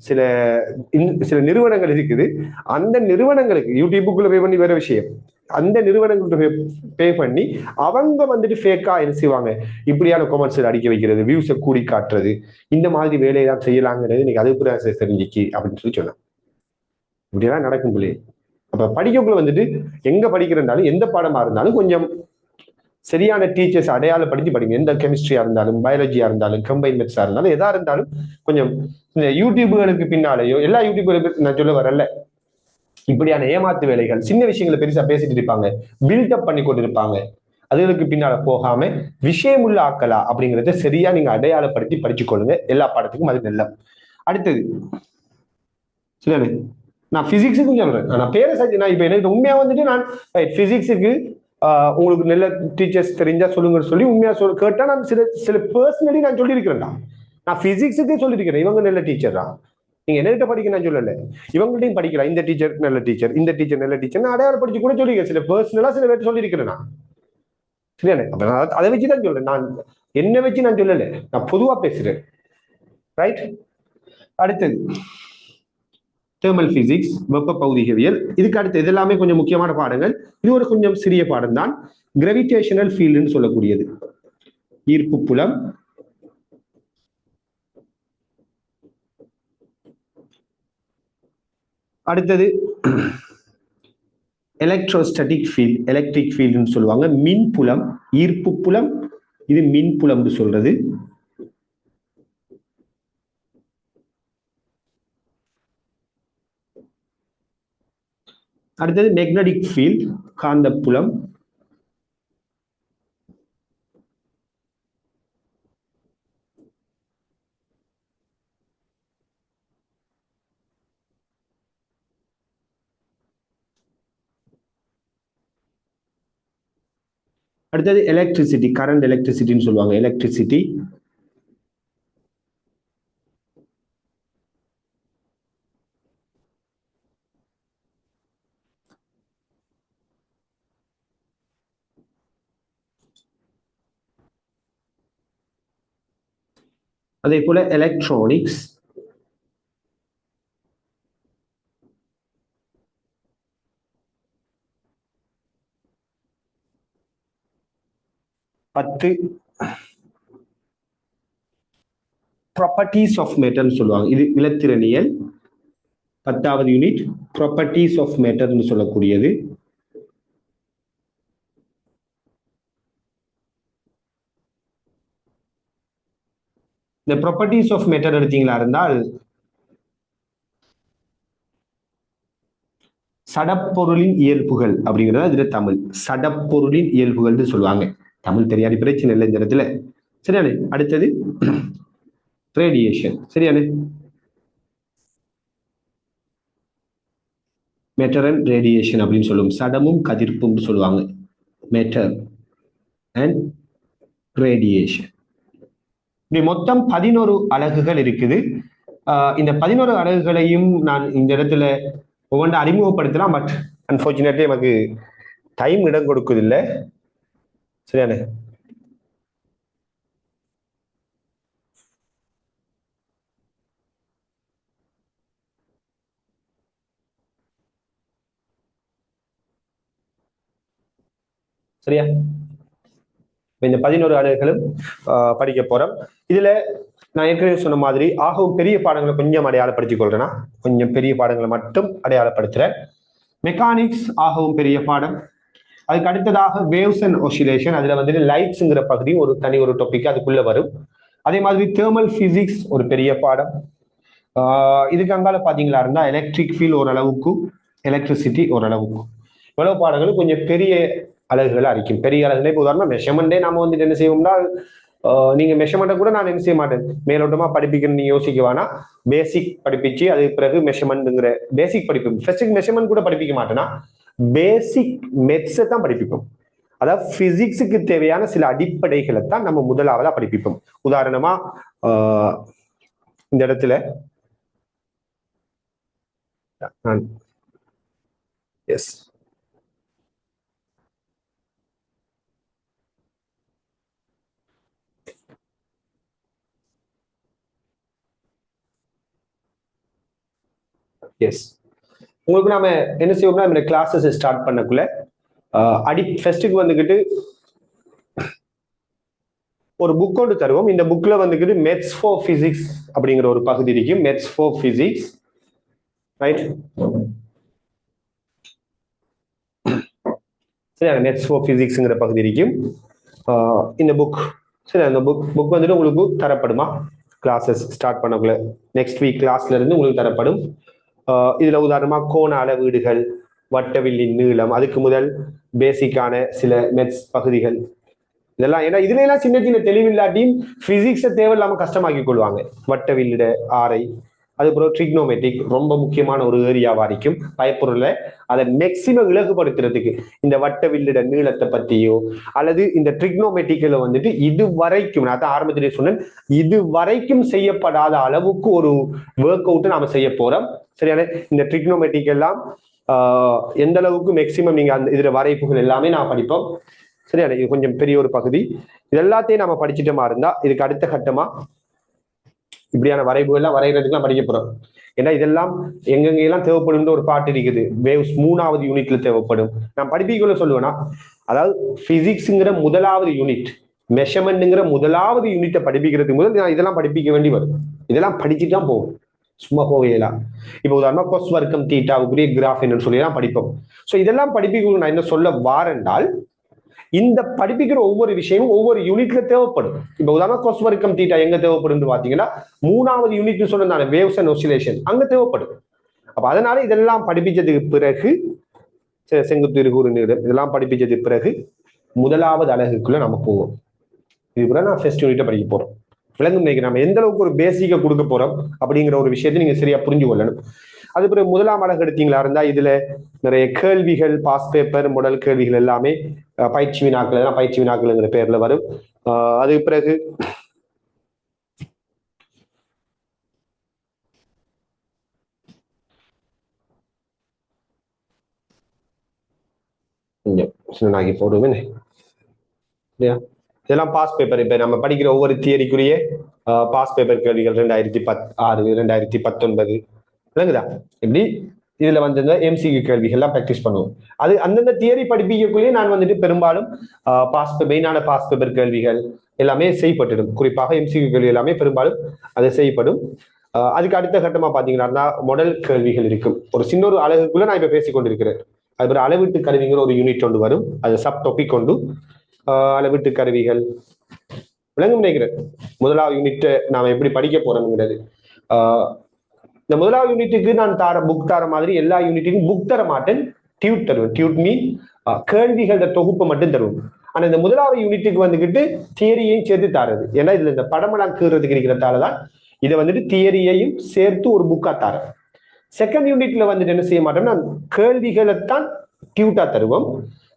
சில நிறுவனங்கள் இருக்குது. அந்த நிறுவனங்களுக்கு யூடியூபுக்குள்ள பே பண்ணி வேற விஷயம், அந்த நிறுவனங்களுக்கு பே பண்ணி அவங்க வந்துட்டு ஃபேக்கா என்ன செய்வாங்க, இப்படியான கொமெண்ட்ஸ் அடிக்க வைக்கிறது, வியூஸை கூடி காட்டுறது, இந்த மாதிரி வேலையை தான் செய்யலாங்கிறது இன்னைக்கு அது கூட தெரிஞ்சிச்சு அப்படின்னு சொல்லி சொன்னேன். இப்படியெல்லாம் நடக்கும் பிள்ளை. அப்ப படிக்கக்குள்ள வந்துட்டு எங்க படிக்கிறனாலும் எந்த பாடமா இருந்தாலும் கொஞ்சம் சரியான டீச்சர்ஸ் அடையாளப்படுத்தி படிங்க. எந்த கெமிஸ்ட்ரியா இருந்தாலும், பயாலஜியா இருந்தாலும், கம்பைன் மெத்ஸா இருந்தாலும், எதா இருந்தாலும் கொஞ்சம் இந்த யூடியூபுகளுக்கு பின்னாலேயோ, எல்லா யூடியூபுகளுக்கு நான் சொல்ல வரல, இப்படியான ஏமாத்து வேலைகள், சின்ன விஷயங்களை பெருசா பேசிட்டு இருப்பாங்க, பில்டப் பண்ணி கொண்டு இருப்பாங்க. அதுகளுக்கு பின்னால போகாம விஷயமுள்ள ஆக்கலா அப்படிங்கறத சரியா நீங்க அடையாளப்படுத்தி படிச்சுக்கொள்ளுங்க. எல்லா பாடத்துக்கும் அது நல்ல. அடுத்தது சரி, நான் பிசிக்ஸுக்கும் சொல்றேன். நான் பேரை சரி, நான் இப்ப எனக்கு உண்மையா வந்துட்டு நான் பிசிக்ஸுக்கு உங்களுக்கு நல்ல டீச்சர்ஸ் தெரிஞ்சா சொல்லுங்கன்னு சொல்லி உண்மையா கேட்டா நான் சில சில பர்சனலி நான் சொல்லியிருக்கிறேன்டா. நான் பிசிக்ஸுக்கு சொல்லியிருக்கிறேன், இவங்க நல்ல டீச்சர் தான், நீங்க என்கிட்ட படிக்க நான் சொல்லல, இவங்கள்ட்டையும் படிக்கலாம், இந்த டீச்சர் நல்ல டீச்சர், இந்த டீச்சர் நல்ல டீச்சர், நான் அடையாளப்படுத்தி கூட சொல்லியிருக்கேன். சில பர்சனலா சில பேர் சொல்லியிருக்கிறேன் நான். சரியானே? அப்ப நான் அதை வச்சுதான் சொல்றேன், நான் என்ன வச்சு நான் சொல்லல, நான் பொதுவா பேசுறேன். ரைட். அடுத்தது தெர்மல் பிசிக்ஸ், வெப்ப பௌதிகவியல். இதுக்கு அடுத்து இது எல்லாமே கொஞ்சம் முக்கியமான பாடங்கள். இது ஒரு கொஞ்சம் சிறிய பாடம் தான். கிராவிடேஷனல் ஃபீல்டுன்னு சொல்லக்கூடியது, ஈர்ப்பு புலம். அடுத்தது எலக்ட்ரோஸ்டாட்டிக் ஃபீல்ட், எலக்ட்ரிக் ஃபீல்டுன்னு சொல்லுவாங்க. மின் புலம், ஈர்ப்பு புலம், இது மின் புலம்னு சொல்றது. அடுத்தது மேக்னெட்டிக் ஃபீல்ட், காந்த புலம். அடுத்தது எலக்ட்ரிசிட்டி, கரண்ட் எலக்ட்ரிசிட்டின்னு சொல்லுவாங்க, எலக்ட்ரிசிட்டி. அதே போல எலக்ட்ரானிக்ஸ். பத்து ப்ராப்பர்ட்டிஸ் ஆஃப் மேட்டர்னு சொல்லுவாங்க, இது இலத்திரனியல். 10வது யூனிட் ப்ராப்பர்ட்டிஸ் ஆஃப் மேட்டர்னு சொல்லக்கூடியது. இந்த ப்ராப்பர்ட்டிஸ் ஆஃப் மேட்டர் எடுத்தீங்களா இருந்தால் சடப்பொருளின் இயல்புகள் அப்படிங்கிறத இதுல தமிழ், சடப்பொருளின் இயல்புகள்னு சொல்லுவாங்க. தமிழ் தெரியாது பிரச்சனை இல்லை இந்த இடத்துல. சரியானே? அடுத்தது ரேடியேஷன். சரியானே? மேட்டர் அண்ட் ரேடியேஷன் அப்படின்னு சொல்லுவோம், சடமும் கதிர்ப்பும் சொல்லுவாங்க. Matter and radiation. இப்படி மொத்தம் 11 அலகுகள் இருக்குது. இந்த 11 அலகுகளையும் நான் இந்த இடத்துல ஒவ்வொன்றை அறிமுகப்படுத்தலாம், பட் அன்பார்ச்சுனேட்லி நமக்கு டைம் இடம் கொடுக்குதில்லை. சரியானே? சரியா? இந்த 11 அலகுகளும் படிக்க போறோம். இதுல நான் ஏற்கனவே சொன்ன மாதிரி ஆகவும் பெரிய பாடங்களை கொஞ்சம் அடையாளப்படுத்திக் கொள்றேன்னா, கொஞ்சம் பெரிய பாடங்களை மட்டும் அடையாளப்படுத்துறேன். மெக்கானிக்ஸ் ஆகவும் பெரிய பாடம். அதுக்கு அடுத்ததாக வேவ்ஸ் அண்ட் ஆசிலேஷன், அதுல வந்துட்டு லைட்ஸ்ங்கிற பகுதி ஒரு தனி ஒரு டாபிக் அதுக்குள்ள வரும். அதே மாதிரி தெர்மல் பிசிக்ஸ் ஒரு பெரிய பாடம். இதுக்கு அங்கால பாத்தீங்களா இருந்தா எலக்ட்ரிக் ஃபீல்ட் ஓரளவுக்கும், எலக்ட்ரிசிட்டி ஓரளவுக்கும், இவ்வளவு பாடங்களும் கொஞ்சம் பெரிய அலகுகளை அரிக்கும். பெரிய அலகுல இப்போ உதாரணம் மெஷர்மெண்டே நாம வந்துட்டு என்ன செய்வோம்னா, நீங்க மெஷர்மெண்ட்டை கூட நான் என்ன செய்ய மாட்டேன், மேலோட்டமா படிப்பிக்கணும்னு நீங்க யோசிக்க வேணா. பேசிக் படிப்பிச்சு அதுக்கு பிறகு மெஷர்மெண்ட்ங்கிற பேசிக் படிப்பு, ஃபர்ஸ்ட் மெஷர்மெண்ட் கூட படிப்பிக்க மாட்டேன்னா, பேசிக் மெத்ஸை தான் படிப்பிப்போம். அதாவது பிசிக்ஸுக்கு தேவையான சில அடிப்படைகளை தான் நம்ம முதலாவதா படிப்பிப்போம். உதாரணமா இந்த இடத்துல எஸ் எஸ் உங்களுக்கு நாம என்ன செய்வோம்னா, இந்த கிளாஸஸ் ஸ்டார்ட் பண்ணக்குள்ள ஃபர்ஸ்ட்டுக்கு வந்துக்கிட்டு ஒரு புக் ஒன்று தருவோம். இந்த புக்ல வந்துக்கிட்டு மெத்ஸ் ஃபார் பிசிக்ஸ் அப்படிங்கிற ஒரு பகுதி இருக்கு. Maths for physics, right? சரி, மெத்ஸ் ஃபார் பிசிக்ஸ்ங்கிற பகுதி இருக்கும். இந்த புக், சரி, அந்த புக் வந்துட்டு உங்களுக்கு தரப்படுமா கிளாஸஸ் ஸ்டார்ட் பண்ணக்குள்ள நெக்ஸ்ட் வீக் கிளாஸ்ல இருந்து உங்களுக்கு தரப்படும். இதுல உதாரணமா கோண அளவீடுகள், வட்டவில்லின் நீளம், அதுக்கு முதல் பேசிக்கான சில மெத்ஸ் பகுதிகள் இதெல்லாம். ஏன்னா இதுல எல்லாம் சின்ன சின்ன தெளிவில்லாட்டியும் பிசிக்ஸை தேவையில்லாம கஷ்டமாக்கி கொள்வாங்க. வட்டவில்லிட ஆரை, அதுக்கப்புறம் ட்ரிக்னோமெட்ரிக் ரொம்ப முக்கியமான ஒரு ஏரியாவா இருக்கும். பயப்பொருள அதை மேக்சிமம் இலகுபடுத்துறதுக்கு இந்த வட்டவில்லிட நீளத்தை பத்தியோ அல்லது இந்த ட்ரிக்னோமெட்ரிக்ல வந்துட்டு இது வரைக்கும், நான் தான் ஆரம்பத்திலே சொன்னேன், இது வரைக்கும் செய்யப்படாத அளவுக்கு ஒரு ஒர்க் அவுட் நாம செய்ய போறோம். சரியான இந்த ட்ரிக்னோமெட்ரிக் எல்லாம் எந்த அளவுக்கு மேக்சிமம் நீங்க அந்த இதுல வரைப்புகள் எல்லாமே நான் படிப்போம். சரியா? இது கொஞ்சம் பெரிய ஒரு பகுதி. இது எல்லாத்தையும் நம்ம படிச்சுட்டோமா இருந்தா இதுக்கு அடுத்த கட்டமா இப்படியான வரைவுகள் எல்லாம் வரைகிறதுக்குலாம் படிக்க போறோம். ஏன்னா இதெல்லாம் எங்கெங்கெல்லாம் தேவைப்படும் ஒரு பாட்டு இருக்குது. வேவ்ஸ் 3வது யூனிட்ல தேவைப்படும். நான் படிப்பிக்குள்ள சொல்லுவேன்னா, அதாவது பிசிக்ஸ்ங்கிற முதலாவது யூனிட், மெஷர்மெண்ட்ங்கிற முதலாவது யூனிட்டை படிப்பிக்கிறதுக்கு முதல் நான் இதெல்லாம் படிப்பிக்க வேண்டி வரும். இதெல்லாம் படிச்சுட்டு தான் போகும், சும்மா போகலாம். இப்போ உதாரணமா கொஸ் வர்க்கம் தீட்டாவுக்குரிய கிராஃப் என்னன்னு சொல்லி தான் படிப்போம். ஸோ இதெல்லாம் படிப்பிக்க நான் என்ன சொல்ல வாரென்றால், இந்த படிப்பிக்கிற ஒவ்வொரு விஷயமும் ஒவ்வொரு யூனிட்ல தேவைப்படும். இப்ப உதாரணமா கொஸ் வர்க்கம் தீட்டா எங்க தேவைப்படும் பாத்தீங்கன்னா 3வது யூனிட் சொன்னதான வேவ்ஸ் அண்ட் ஆசிலேஷன் அங்க தேவைப்படும். அப்ப அதனால இதெல்லாம் படிப்பிச்சதுக்கு பிறகு செங்குத்து இருகூறு நீளம் இதெல்லாம் படிப்பிச்சதுக்கு பிறகு முதலாவது அலகுக்குள்ள நம்ம போவோம். இது கூட நான் ஃபர்ஸ்ட் யூனிட்டை படிக்க போறோம். விளங்கும் நினைக்கிறேன் நம்ம எந்த அளவுக்கு ஒரு பேசிக்கை கொடுக்க போறோம் அப்படிங்கிற ஒரு விஷயத்தை நீங்க சரியா புரிஞ்சு கொள்ளணும். அது பிறகு முதலாம் அலகு எடுத்தீங்களா இருந்தா இதுல நிறைய கேள்விகள், பாஸ் பேப்பர், முதல் கேள்விகள் எல்லாமே பயிற்சி வினாக்கள் எல்லாம் பயிற்சி வினாக்கள்ங்கிற பேர்ல வரும். அதுக்கு பிறகு சின்னனாகி போடுவேன் இல்லையா? இதெல்லாம் பாஸ் பேப்பர். இப்ப நம்ம படிக்கிற ஒவ்வொரு தியரிக்குரிய பாஸ் பேப்பர் கேள்விகள் 2016, 2019 விளங்குதா? இப்படி இதுல வந்து எம்சிக்கு கேள்விகள்லாம் ப்ராக்டிஸ் பண்ணுவோம். அது அந்தந்த தியரி படிப்பிக்கக்குள்ளேயே நான் வந்துட்டு பெரும்பாலும் மெயினான பாஸ் பேப்பர் கேள்விகள் எல்லாமே செய்யப்பட்டுடும். குறிப்பாக எம்சிக்கு கேள்வி எல்லாமே பெரும்பாலும் அது செய்யப்படும். அதுக்கு அடுத்த கட்டமா பாத்தீங்கன்னா மாடல் கேள்விகள் இருக்கும். ஒரு சின்ன ஒரு அலகுக்குள்ள நான் இப்ப பேசிக் கொண்டிருக்கிறேன். அது ஒரு அளவீட்டு கருவிங்கிற ஒரு யூனிட் ஒன்று வரும். அது சப் டாபிக் கொண்டு அளவீட்டு கருவிகள் விளங்கும் நினைக்கிறேன். முதலாவது யூனிட் நாம எப்படி படிக்க போறோம்ங்கிறது. இந்த முதலாவது யூனிட்டுக்கு நான் புக் தர மாதிரி எல்லா யூனிட்டுக்கும் புக் தர மாட்டேன், டியூட் தருவேன். டியூட் மீன் கேள்விகளோட தொகுப்பை மட்டும் தருவோம். ஆனா இந்த முதலாவது யூனிட்டுக்கு வந்துகிட்டு தியரியையும் சேர்த்து தரது. ஏன்னா இதுல இந்த படமெல்லாம் கீறதுக்கு இருக்கிறதாலதான் இதை வந்துட்டு தியரியையும் சேர்த்து ஒரு புக்கா தரேன். செகண்ட் யூனிட்ல வந்துட்டு என்ன செய்ய மாட்டோம்னா கேள்விகளைத்தான் டியூட்டா தருவோம்.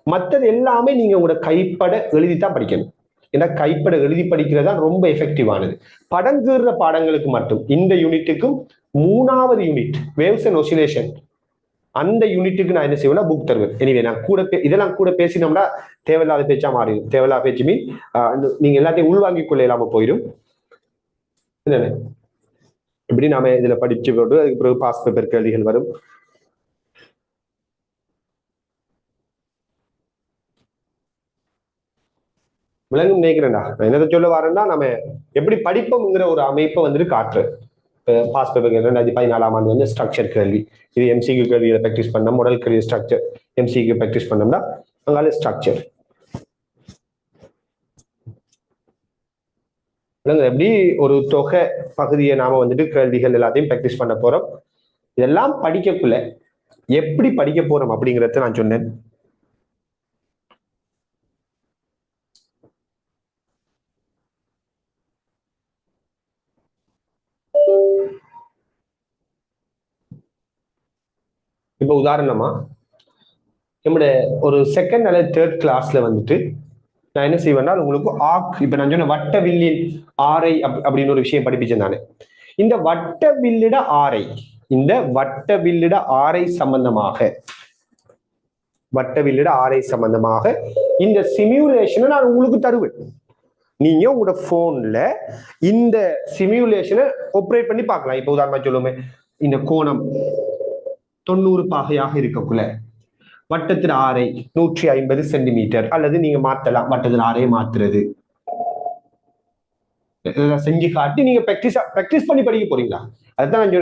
மற்றது எல்லாமே நீங்க உங்களோட கைப்பட எழுதித்தான் படிக்கணும். ஏன்னா கைப்பட எழுதி படிக்கிறது தான் ரொம்ப எஃபெக்டிவானது. படங்கீற பாடங்களுக்கு மட்டும் இந்த யூனிட்டுக்கும் 3வது யூனிட் வேவ்ஸ் அண்ட் ஆசிலேஷன் அந்த யூனிட்டுக்கு நான் என்ன செய்வேன்னா புக் தருவேன். எனிவே நான் கூட இதெல்லாம் கூட பேசினோம்னா தேவையில்லாத பேச்சா மாறிடும். தேவையில்லாத பேச்சு மீன் நீங்க எல்லாத்தையும் உள்வாங்கிக் கொள்ள இல்லாம போயிடும். என்னன்னு இப்படி நாம இதுல படிச்சு போட்டு அதுக்கு பிறகு பாஸ் பேப்பர் கேள்விகள் வரும். விளங்கும் நினைக்கிறேன்டா. நான் என்னதை சொல்ல வரேன்னா நம்ம எப்படி படிப்போம்ங்கிற ஒரு அமைப்பை வந்துட்டு காட்டுறேன். பாஸ் பேப்பர் 2014ஆம் ஆண்டு வந்து ஸ்ட்ரக்சர் கேள்வி, இது எம்சிக்கு கேள்விகளை ப்ராக்டிஸ் பண்ணோம். முதல் கேள்வி ஸ்ட்ரக்சர், எம்சிக்கு ப்ராக்டிஸ் பண்ணோம்னா அங்கால ஸ்ட்ரக்சர் எப்படி ஒரு தொகை பகுதியை நாம வந்துட்டு கேள்விகள் எல்லாத்தையும் ப்ராக்டிஸ் பண்ண போறோம். இதெல்லாம் படிக்கக்குள்ள எப்படி படிக்க போறோம் அப்படிங்கிறத நான் சொன்னேன். இப்ப உதாரணமா நம்முடைய ஒரு செகண்ட் அல்லது தேர்ட் கிளாஸ்ல வந்துட்டு நான் என்ன செய்வேன்னா உங்களுக்கு இப்ப நான் சொன்ன வட்ட வில்லின் ஆரை அப்படின்னு ஒரு விஷயம் படிப்பிச்சேன் நானு. இந்த வட்ட வில்லிட ஆரை, இந்த வட்ட வில்லிட ஆரை சம்பந்தமாக இந்த சிமியுலேஷனை நான் உங்களுக்கு தருவேன். நீங்க உங்களோட போன்ல இந்த சிமியுலேஷனை ஆப்ரேட் பண்ணி பார்க்கலாம். இப்ப உதாரணமா சொல்லுவோமே, இந்த கோணம் 90 பாகையாக இருக்கக்குள்ள வட்டத்தின் ஆரை 150 சென்டிமீட்டர், அல்லது நீங்க மாத்தலாம் வட்டத்தின் ஆரை மாத்துறது. செஞ்சு காட்டி நீங்க பிராக்டிஸ் பண்ணி படிக்க போறீங்களா? அதுதான்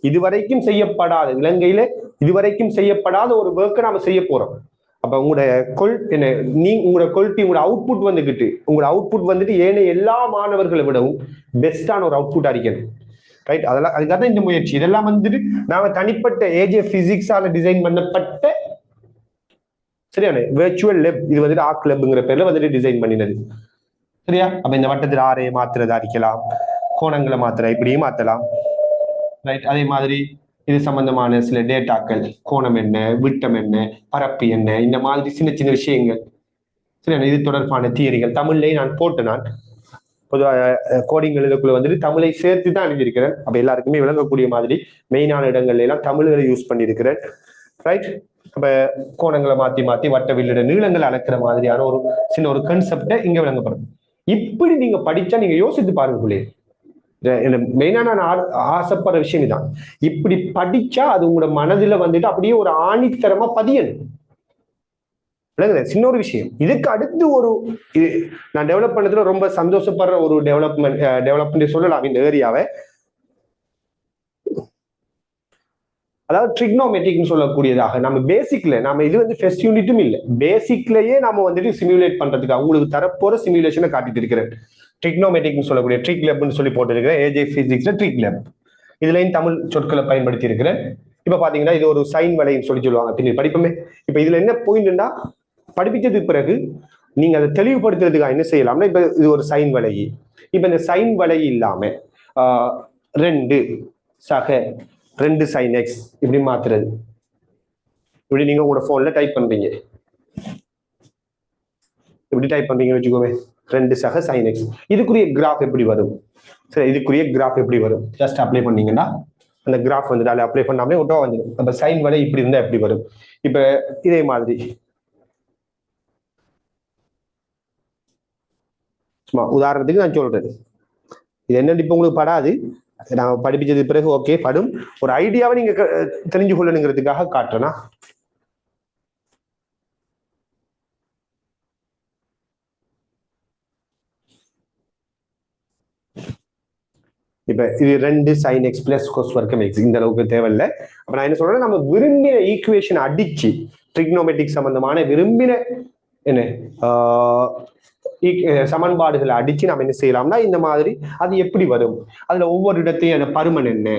இதுவரைக்கும் செய்யப்படாத, இலங்கையில இதுவரைக்கும் செய்யப்படாத ஒரு ஒர்க்கை நாம செய்ய போறோம். அப்ப உங்களோட உங்களோட குவாலிட்டி, உங்களோட அவுட்புட் வந்துகிட்டு, உங்களோட அவுட்புட் வந்துட்டு ஏனைய எல்லா மாணவர்களை விடவும் பெஸ்டான ஒரு அவுட்புட் அடிக்கணும். ரைட்? அதெல்லாம் அதுக்காக தான் இந்த முயற்சி. இதெல்லாம் வந்துட்டு நாம தனிப்பட்ட ஏஜே பிசிக்ஸால டிசைன் பண்ணப்பட்ட சரியான வெர்ச்சுவல் லெப். இது வந்துட்டு ஆர்க் லெப்ங்கிற பேர்ல வந்துட்டு டிசைன் பண்ணினது. சரியா? அப்ப இந்த வட்டத்தில் ஆரையை மாத்துறதை அடிக்கலாம், கோணங்களை மாத்திர இப்படியும் மாத்தலாம். ரைட்? அதே மாதிரி இது சம்பந்தமான சில டேட்டாக்கள், கோணம் என்ன, விட்டம் என்ன, பரப்பு என்ன, இந்த மாதிரி சின்ன சின்ன விஷயங்கள் சரியான இது தொடர்பான தியரிகள் தமிழ்லேயே நான் போட்டு, நான் பொதுவாக கோடிங் எழுதக்குள்ள வந்துட்டு தமிழை சேர்த்து தான் எழுதியிருக்கிறேன். அப்ப எல்லாருக்குமே விளங்கக்கூடிய மாதிரி மெயினான இடங்கள்ல எல்லாம் தமிழ்களை யூஸ் பண்ணியிருக்கிறேன். ரைட்? அப்ப கோணங்களை மாத்தி மாத்தி வட்ட வில்லிட நீளங்கள் அளக்கிற மாதிரியான ஒரு சின்ன ஒரு கன்செப்டை இங்க விளங்கப்படும். இப்படி நீங்க படிச்சா நீங்க யோசித்து பாருங்களே, மெயினான நான் ஆசைப்படுற விஷயம் தான். இப்படி படிச்சா அது உங்களோட மனதில வந்துட்டு அப்படியே ஒரு ஆணித்தரமா பதியணும். சின்ன ஒரு விஷயம். இதுக்கு அடுத்து ஒரு நான் டெவலப் பண்ணதுல ரொம்ப சந்தோஷப்படுற ஒரு டெவலப்மெண்ட் சொல்லலாம் இந்த ஏரியாவை. அதாவது ட்ரிக்னோமெட்ரிக்னு சொல்லக்கூடியதாக நம்ம பேசிக்ல நம்ம இது வந்து ஃபர்ஸ்ட் யூனிட்டும் இல்லை, பேசிக்லயே நம்ம வந்துட்டு சிமுலேட் பண்றதுக்கு உங்களுக்கு தரப்போற சிமுலேஷனை காட்டிட்டு இருக்கிறேன். ட்ரிக்னோமெட்ரிக்னு சொல்லக்கூடிய ட்ரிக் லெப்னு சொல்லி போட்டிருக்கிறேன். ஏஜே பிசிக்ஸ்ல ட்ரிக் லெப். இதுலயும் தமிழ் சொற்களை பயன்படுத்தி இருக்கிறேன். இப்ப பாத்தீங்கன்னா இது ஒரு சைன் வலைன்னு சொல்லுவாங்க பின்னாடி படிப்போமே. இப்ப இதுல என்ன பாயிண்ட்னா, படிப்பிச்சதுக்கு பிறகு நீங்க அதை தெளிவுபடுத்துறதுக்காக என்ன செய்யலாம்னா, இப்ப இது ஒரு சைன் வலை. இப்ப இந்த சைன் வலை இல்லாம 2 சக 2 sin x இப்படி மாத்துறது. இப்படி நீங்க உங்களோட போன்ல டைப் பண்றீங்க, இப்படி டைப் பண்றீங்கன்னு வச்சுக்கோங்க, 2 சக sin x. இதுக்குரிய கிராஃப் எப்படி வரும்? சரி, இதுக்குரிய கிராஃப் எப்படி வரும்? ஜஸ்ட் அப்ளை பண்ணீங்கன்னா அந்த கிராஃப் வந்து அப்ளை பண்ணாமலே ஒட்டோ வந்துடும். அப்ப சைன் வலை இப்படி இருந்தா எப்படி வரும்? இப்ப இதே மாதிரி சும்மா உதாரணத்துக்கு நான் சொல்றேன். இது என்ன இப்ப உங்களுக்கு படாது, நான் படிப்பிச்சது பிறகு ஓகே படும். ஒரு ஐடியாவை நீங்க தெரிஞ்சு கொள்ளணுங்கிறதுக்காக காட்டுறேன்னா, இப்ப இது 2 sin x பிளஸ் cos வர்க்கம் x, இந்த அளவுக்கு தேவையில்லை. அப்ப நான் என்ன சொல்றேன், நம்ம விரும்பின ஈக்குவேஷன் அடிச்சு ட்ரிக்னோமெட்ரிக் சம்பந்தமான விரும்பின என்ன சமன்பாடுகளை அடிச்சு நம்ம என்ன செய்யலாம்னா, இந்த மாதிரி அது எப்படி வரும், அதுல ஒவ்வொரு இடத்தையும் அந்த பருமன் என்ன,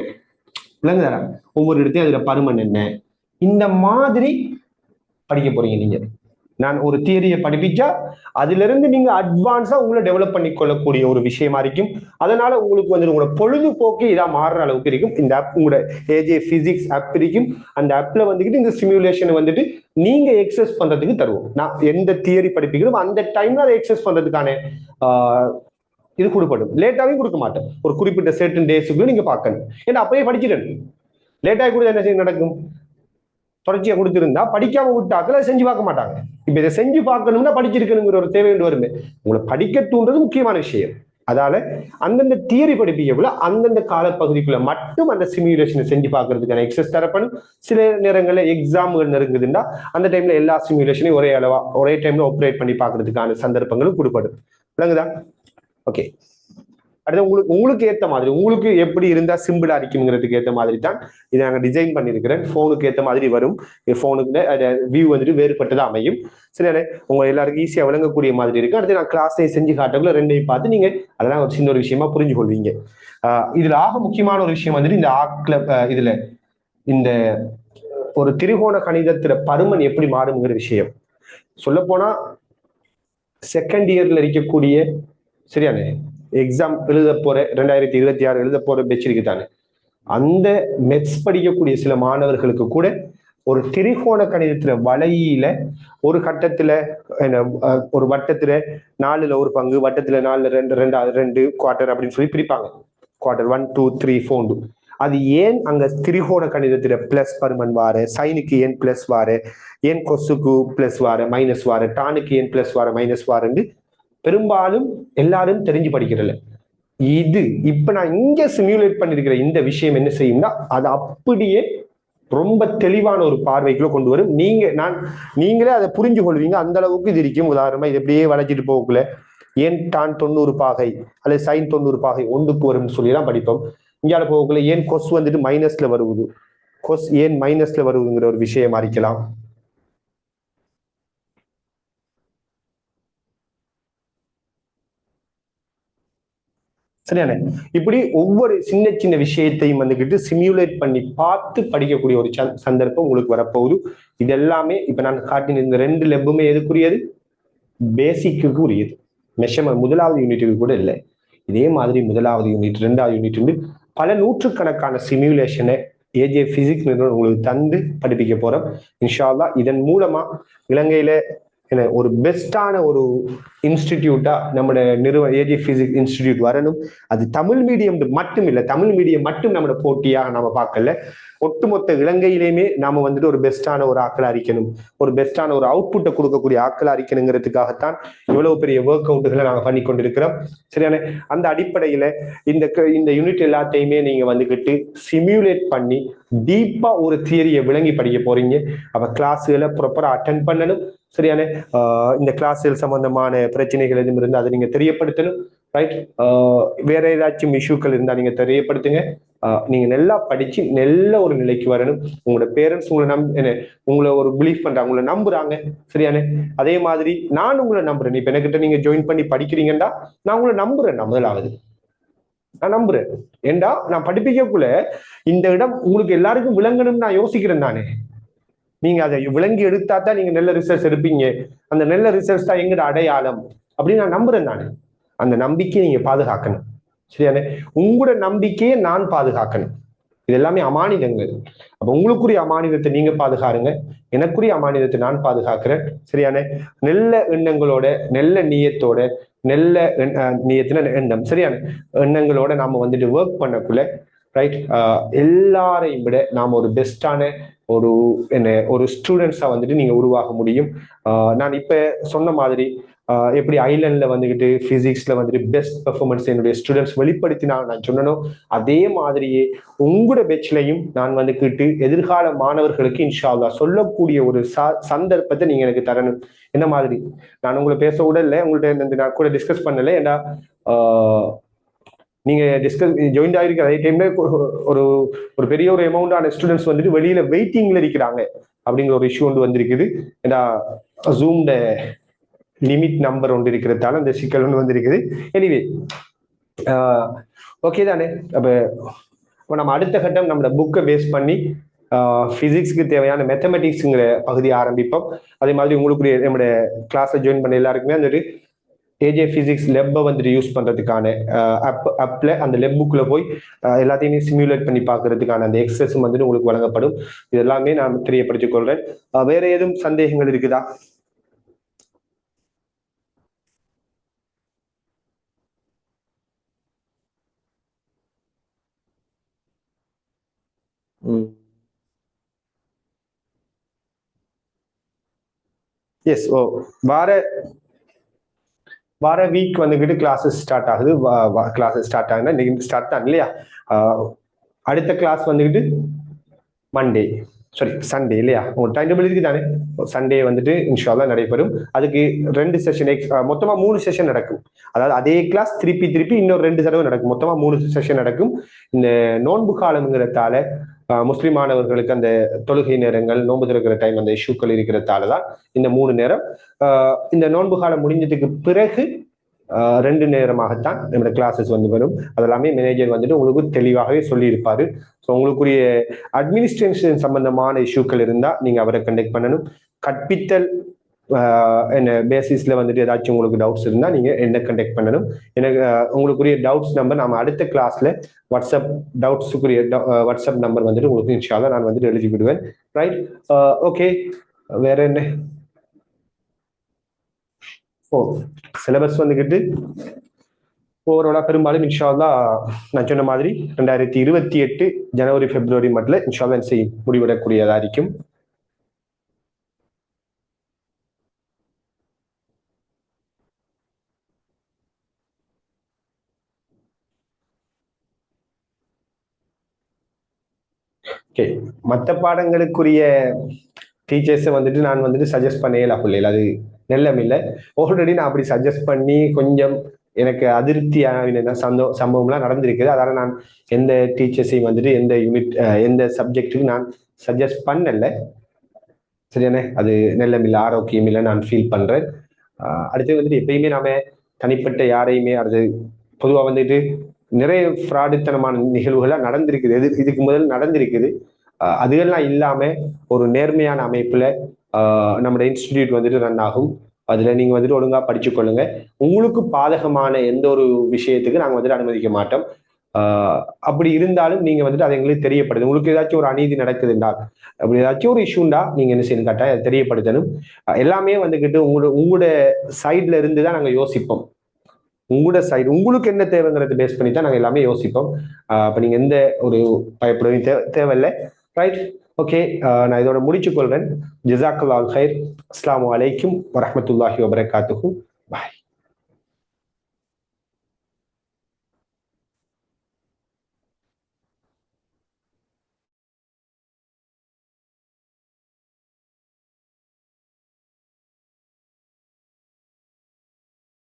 ஒவ்வொரு இடத்தையும் அதுல பருமன் என்ன, இந்த மாதிரி படிக்க போறீங்க நீங்க. நான் ஒரு தியரியை படிப்பிச்சா அதுல இருந்து நீங்க அட்வான்ஸா உங்களை டெவலப் பண்ணி கொள்ளக்கூடிய ஒரு விஷயமா இருக்கும். அதனால உங்களுக்கு வந்து உங்களோட பொழுதுபோக்கு இதா மாறுற அளவுக்கு இருக்கும். இந்த ஆப் உங்களோட ஏஜே பிசிக்ஸ் ஆப் இருக்கும். அந்த ஆப்ல வந்துட்டு இந்த சிமுலேஷன் வந்துட்டு நீங்க எக்ஸஸ் பண்றதுக்கு தருவோம். நான் எந்த தியரி படிப்பிக்கிறோம் அந்த டைம்ல அதை எக்ஸஸ் பண்றதுக்கான இது கொடுப்படும். லேட்டாவே கொடுக்க மாட்டேன். ஒரு குறிப்பிட்ட சர்டன் டேஸுக்குள்ள நீங்க பார்க்கணும். ஏன்னா அப்பயே படிச்சிடணும். லேட்டாக கூட என்ன செய்ய நடக்கும், தொடர்ச்சியா கொடுத்திருந்தா படிக்காம விட்டாக்கள் அதை செஞ்சு பார்க்க மாட்டாங்க. இப்ப இதை செஞ்சு பார்க்கணும்னா படிச்சிருக்கணுங்கிற ஒரு தேவை வருமே. உங்களை படிக்க தூண்டுறது முக்கியமான விஷயம். அதால அந்தந்த தியரி படிப்பிக்கக்குள்ள அந்தந்த காலப்பகுதிக்குள்ள மட்டும் அந்த சிமுலேஷனை செஞ்சு பார்க்கறதுக்கான எக்ஸஸ் தரப்படும். சில நேரங்களில் எக்ஸாம்கள் நெருங்குதுன்னா அந்த டைம்ல எல்லா சிமுலேஷனையும் ஒரே அளவா ஒரே டைம்ல ஆப்ரேட் பண்ணி பார்க்கறதுக்கான சந்தர்ப்பங்களும் கொடுப்படும். விளங்குதா? ஓகே. அடுத்து உங்களுக்கு ஏற்ற மாதிரி, உங்களுக்கு எப்படி இருந்தா சிம்பிளா இருக்குங்கிறதுக்கு ஏற்ற மாதிரி தான் இதை நாங்கள் டிசைன் பண்ணியிருக்கிறேன். ஃபோனுக்கு ஏற்ற மாதிரி வரும். ஃபோனுக்கு வியூ வந்துட்டு வேறுபட்டதான் அமையும். சரி, உங்க எல்லாருக்கும் ஈஸியா விளங்கக்கூடிய மாதிரி இருக்கு. அடுத்து நான் கிளாஸை செஞ்சு காட்டக்குள்ள ரெண்டையும் பார்த்து நீங்க அதெல்லாம் ஒரு சின்ன ஒரு விஷயமா புரிஞ்சு கொள்வீங்க. இதுல ஆக முக்கியமான ஒரு விஷயம் வந்துட்டு இந்த ஆக்ல இதுல இந்த ஒரு திரிகோண கணிதத்துல பருமன் எப்படி மாறுங்கிற விஷயம் சொல்ல போனா செகண்ட் இயர்ல இருக்கக்கூடிய சரியானே எக்ஸாம் எழுத போற 2026 எழுத போற பெச்சிருக்கு தானே, அந்த மெத்ஸ் படிக்கக்கூடிய சில மாணவர்களுக்கு கூட ஒரு திரிகோண கணிதத்துல வலையில ஒரு கட்டத்துல ஒரு வட்டத்துல 4ல் ஒரு பங்கு, வட்டத்துல 4 2 குவார்டர் அப்படின்னு சொல்லி பிரிப்பாங்க. குவார்டர் 1 2 3 4. அது ஏன் அங்க திரிகோண கணிதத்துல பிளஸ் பருமன் வார, சைனுக்கு ஏன் பிளஸ் வார, ஏன் கொசுக்கு பிளஸ் வார மைனஸ் வார, டானுக்கு ஏன் பிளஸ் வார மைனஸ் வாரன்னு பெரும்பாலும் எல்லாரும் தெரிஞ்சு படிக்கிறல. இது இப்ப நான் இங்க சிமுலேட் பண்ணிருக்கிற இந்த விஷயம் என்ன செய்யும்னா அது அப்படியே ரொம்ப தெளிவான ஒரு பார்வைக்குள்ள கொண்டு வரும். நீங்களே அதை புரிஞ்சு கொள்வீங்க. அந்த அளவுக்கு இது இருக்கும். உதாரணமா இது எப்படியே வளைச்சிட்டு போகக்குள்ள ஏன் டான் 90 பாகை அல்லது சைன் 90 பாகை ஒன்றுக்கு வரும்னு சொல்லி எல்லாம் படிப்போம். இங்கால போகக்குள்ள ஏன் கொஸ் வந்துட்டு மைனஸ்ல வருவது, கொஸ் ஏன் மைனஸ்ல வருவதுங்கிற ஒரு விஷயம் அறிக்கலாம். சரியானே? இப்படி ஒவ்வொரு சின்ன சின்ன விஷயத்தையும் வந்துகிட்டு சிமியுலேட் பண்ணி பார்த்து படிக்கக்கூடிய ஒரு சந்தர்ப்பம் உங்களுக்கு வரப்போகுது. இது எல்லாமே இப்ப நான் காட்டின இந்த 2 லெப்புமே எதுக்குரியது? பேசிக்கு உரியது. மெஷர்மெண்ட் முதலாவது யூனிட்டுக்கு கூட இல்லை. இதே மாதிரி முதலாவது யூனிட், 2வது யூனிட் பல நூற்றுக்கணக்கான சிமுலேஷனை ஏஜே பிசிக்ஸ் நிறுவனம் உங்களுக்கு தந்து படிப்பிக்க போறோம். இன்ஷா அல்லாஹ் இதன் மூலமா இலங்கையில ஒரு பெஸ்டான ஒரு இன்ஸ்டிடியூட்டா நம்மளோட ஏஜே பிசிக்ஸ் இன்ஸ்டிடியூட் வரணும். அது தமிழ் மீடியம் மட்டும் இல்லை, தமிழ் மீடியம் மட்டும் நம்மளோட போட்டியாக நாம பார்க்கல, ஒட்டுமொத்த இலங்கையிலேயுமே நாம வந்துட்டு ஒரு பெஸ்டான ஒரு ஆக்களை அறிக்கணும், ஒரு பெஸ்டான ஒரு அவுட்புட்டை கொடுக்கக்கூடிய ஆக்களை அறிக்கணுங்கிறதுக்காகத்தான் இவ்வளவு பெரிய ஒர்க் அவுட்டுகளை நாங்க பண்ணி கொண்டிருக்கிறோம். சரியான அந்த அடிப்படையில இந்த யூனிட் எல்லாத்தையுமே நீங்க வந்துகிட்டு சிமியுலேட் பண்ணி டீப்பா ஒரு தியரியை விளங்கி படிக்க போறீங்க. அப்ப கிளாஸ்களை ப்ராப்பரா அட்டென்ட் பண்ணணும். சரியான இந்த கிளாஸ்கள் சம்பந்தமான பிரச்சனைகள் எதுவும் இருந்தால் அதை நீங்க தெரியப்படுத்தணும். ரைட்? வேற ஏதாச்சும் இஷ்யூக்கள் இருந்தா நீங்க தெரியப்படுத்துங்க. நீங்க நல்லா படிச்சு நல்ல ஒரு நிலைக்கு வரணும். உங்களோட பேரண்ட்ஸ் உங்களை ஒரு பிலீவ் பண்றாங்க, உங்களை நம்புறாங்க. சரியானே? அதே மாதிரி நான் உங்களை நம்புறேன். இப்ப என்கிட்ட நீங்க ஜாயின் பண்ணி படிக்கிறீங்கன்னா நான் உங்களை நம்புறேன். நான் முதலாவது நான் நம்புறேன். ஏண்டா நான் படிப்பிக்கக்குள்ள இந்த இடம் உங்களுக்கு எல்லாருக்கும் விளங்கணும்னு நான் யோசிக்கிறேன் தானே. நீங்க அதை விளங்கி எடுத்தா தான் நீங்க நல்ல ரிசல்ட்ஸ் எடுப்பீங்க. அந்த நல்ல ரிசல்ட்ஸ் தான் எங்கட அடையாளம் அப்படின்னு நான் நம்புறேன் நானு. அந்த நம்பிக்கையை நீங்க பாதுகாக்கணும். சரியானே? உங்களோட நம்பிக்கையை நான் பாதுகாக்கணும். இது எல்லாமே அமானிதங்கள். அப்ப உங்களுக்குரிய அமானிதத்தை நீங்க பாதுகாருங்க, எனக்குரிய அமானிதத்தை நான் பாதுகாக்கிறேன். சரியானே? நல்ல எண்ணங்களோட, நல்ல நீயத்தோட, நல்ல நீயத்துல எண்ணம், சரியான எண்ணங்களோட நாம வந்துட்டு ஒர்க் பண்ணக்குள்ள ரைட், எல்லாரையும் விட நாம ஒரு பெஸ்டான ஒரு ஸ்டூடெண்ட்ஸா வந்துட்டு நீங்க உருவாக முடியும். நான் இப்ப சொன்ன மாதிரி எப்படி ஐலண்ட்ல வந்துகிட்டு பிசிக்ஸ்ல வந்துட்டு பெஸ்ட் பெர்ஃபார்மன்ஸ் என்னுடைய ஸ்டூடெண்ட்ஸ் வெளிப்படுத்தினா நான் சொன்னனும், அதே மாதிரியே உங்களோட பெட்ச்லையும் நான் வந்துகிட்டு எதிர்கால மாணவர்களுக்கு இன்ஷா அல்லாஹ் சொல்லக்கூடிய ஒரு சந்தர்ப்பத்தை நீங்க எனக்கு தரணும். என்ன மாதிரி நான் உங்களை பேச விடல, உங்கள்ட்ட நான் கூட டிஸ்கஸ் பண்ணல. ஏன்னா நீங்க ஜாயின் ஆகிருக்கிற அதே டைம்ல ஒரு ஒரு பெரிய ஒரு அமௌண்டான ஸ்டூடெண்ட்ஸ் வந்துட்டு வெளியில வெயிட்டிங்ல இருக்கிறாங்க அப்படிங்கிற ஒரு இஷ்யூ ஒன்று வந்திருக்குது. ஏன்னா ஜூம்ல லிமிட் நம்பர் ஒன்று இருக்கிறதால அந்த சிக்கல் ஒன்று வந்திருக்குது. எனிவே ஓகே தானே? அப்ப நம்ம அடுத்த கட்டம் நம்மளோட புக்கை பேஸ் பண்ணி பிசிக்ஸ்க்கு தேவையான மேத்தமெட்டிக்ஸ்ங்கிற பகுதியை ஆரம்பிப்போம். அதே மாதிரி உங்களுக்கு நம்மளோட கிளாஸை ஜாயின் பண்ண எல்லாருக்குமே வந்துட்டு ஏஜே பிசிக்ஸ் லெப்பை வந்துட்டு யூஸ் பண்றதுக்கான அப்ல அந்த லெப்புக்குள்ள போய் எல்லாத்தையுமே சிமுலேட் பண்ணி பார்க்கறதுக்கான அந்த எக்ஸஸும் வந்துட்டு உங்களுக்கு வழங்கப்படும். இது எல்லாமே நான் தெரியப்படுத்திக் கொள்றேன். வேற ஏதும் சந்தேகங்கள் இருக்குதா? எஸ். ஓ, வார வார வீக் வந்துகிட்டு கிளாஸஸ் ஸ்டார்ட் ஆகுது. கிளாஸஸ் ஸ்டார்ட் ஆகுதுன்னா இன்னைக்கு ஸ்டார்ட் தான் இல்லையா? அடுத்த கிளாஸ் வந்துகிட்டு மண்டே, சாரி சண்டே இல்லையா? உங்க டைம் டேபிள் இருக்கு தானே? சண்டே வந்துட்டு இன்ஷா அல்லாஹ் நடைபெறும். அதுக்கு 2 செஷன், மொத்தமா 3 செஷன் நடக்கும். அதாவது அதே கிளாஸ் திருப்பி திருப்பி இன்னொரு 2 தடவை நடக்கும். மொத்தமா 3 செஷன் நடக்கும். இந்த நோன்பு காலம்ங்கிறதால முஸ்லிம் மாணவர்களுக்கு அந்த தொழுகை நேரங்கள், நோன்பு திறக்கிற டைம் அந்த இஷ்யூக்கள் இருக்கிறதால தான் இந்த 3 நேரம். இந்த நோன்பு காலம் முடிஞ்சதுக்கு பிறகு 2 நேரமாகத்தான் நம்மளோட கிளாஸஸ் வந்து வரும். அதெல்லாமே மேனேஜர் வந்துட்டு உங்களுக்கு தெளிவாகவே சொல்லியிருப்பாரு. ஸோ உங்களுக்குரிய அட்மினிஸ்ட்ரேஷன் சம்பந்தமான இஷ்யூக்கள் இருந்தா நீங்க அவரை கண்டெக்ட் பண்ணணும். கற்பித்தல் என்ன பேசிஸ்ல வந்துட்டு ஏதாச்சும் உங்களுக்கு டவுட்ஸ் இருந்தா நீங்க என்ன கண்டெக்ட் பண்ணணும். எனக்கு உங்களுக்குரிய டவுட்ஸ் நம்பர் நாம அடுத்த கிளாஸ்ல வாட்ஸ்அப் டவுட்ஸுக்குரிய வாட்ஸ்அப் நம்பர் வந்துட்டு உங்களுக்கு இன்ஷா அல்லாஹ் நான் வந்துட்டு எழுதி விடுவேன். ரைட்? ஓகே. வேற என்ன? ஓ, சிலபஸ் வந்துகிட்டு ஓவராலா பெரும்பாலும் இன்ஷா அல்லாஹ் நான் சொன்ன மாதிரி 2028 ஜனவரி பிப்ரவரி மட்டும் இன்ஷா அல்லாஹ் முடிவிடக்கூடியதா இருக்கும். ஓகே, மற்ற பாடங்களுக்குரிய டீச்சர்ஸை வந்துட்டு நான் வந்துட்டு சஜஸ்ட் பண்ணல பிள்ளைகள், அது நெல்லம் இல்லை. ஆல்ரெடி நான் அப்படி சஜஸ்ட் பண்ணி கொஞ்சம் எனக்கு அதிருப்தியான சம்பவம்லாம் நடந்திருக்குது. அதனால நான் எந்த டீச்சர்ஸையும் வந்துட்டு எந்த யூனிட் எந்த சப்ஜெக்ட்டுக்கு நான் சஜஸ்ட் பண்ணல. சரியானே, அது நெல்லம் இல்லை, ஆரோக்கியம் இல்லை நான் ஃபீல் பண்றேன். அடுத்து வந்துட்டு எப்பயுமே நாம தனிப்பட்ட யாரையுமே, அது பொதுவாக வந்துட்டு நிறைய ஃப்ராடுத்தனமான நிகழ்வுகள்லாம் நடந்திருக்குது, இதுக்கு முதல் நடந்திருக்குது. அதுகெல்லாம் இல்லாம ஒரு நேர்மையான அமைப்புல நம்மளோட இன்ஸ்டிடியூட் வந்துட்டு ரன் ஆகும். அதுல நீங்க வந்துட்டு ஒழுங்கா படிச்சு கொள்ளுங்க. உங்களுக்கு பாதகமான எந்த ஒரு விஷயத்துக்கு நாங்க வந்துட்டு அனுமதிக்க மாட்டோம். அப்படி இருந்தாலும் நீங்க வந்துட்டு அதை எங்களுக்கு தெரியப்படுது. உங்களுக்கு ஏதாச்சும் ஒரு அநீதி நடக்குதுண்டா, அப்படி ஏதாச்சும் ஒரு இஷ்யூண்டா நீங்க என்ன செய்யணும், கட்டாயம் அதை தெரியப்படுத்தணும். எல்லாமே வந்துகிட்டு உங்களோட சைட்ல இருந்து தான் நாங்க யோசிப்போம். உங்களோட சைடு உங்களுக்கு என்ன தேவைங்கிறத பேஸ் பண்ணி தான் நாங்க எல்லாமே யோசிப்போம். அப்ப நீங்க எந்த ஒரு பயப்படவே தேவையில்லை. Right, okay. நான் இதோட முடிச்சு கொள்றேன். ஜஸாக்கல்லாஹு கைர். அஸ்ஸலாமு அலைக்கும் வரஹ்மத்துல்லாஹி வபரகாத்துஹு.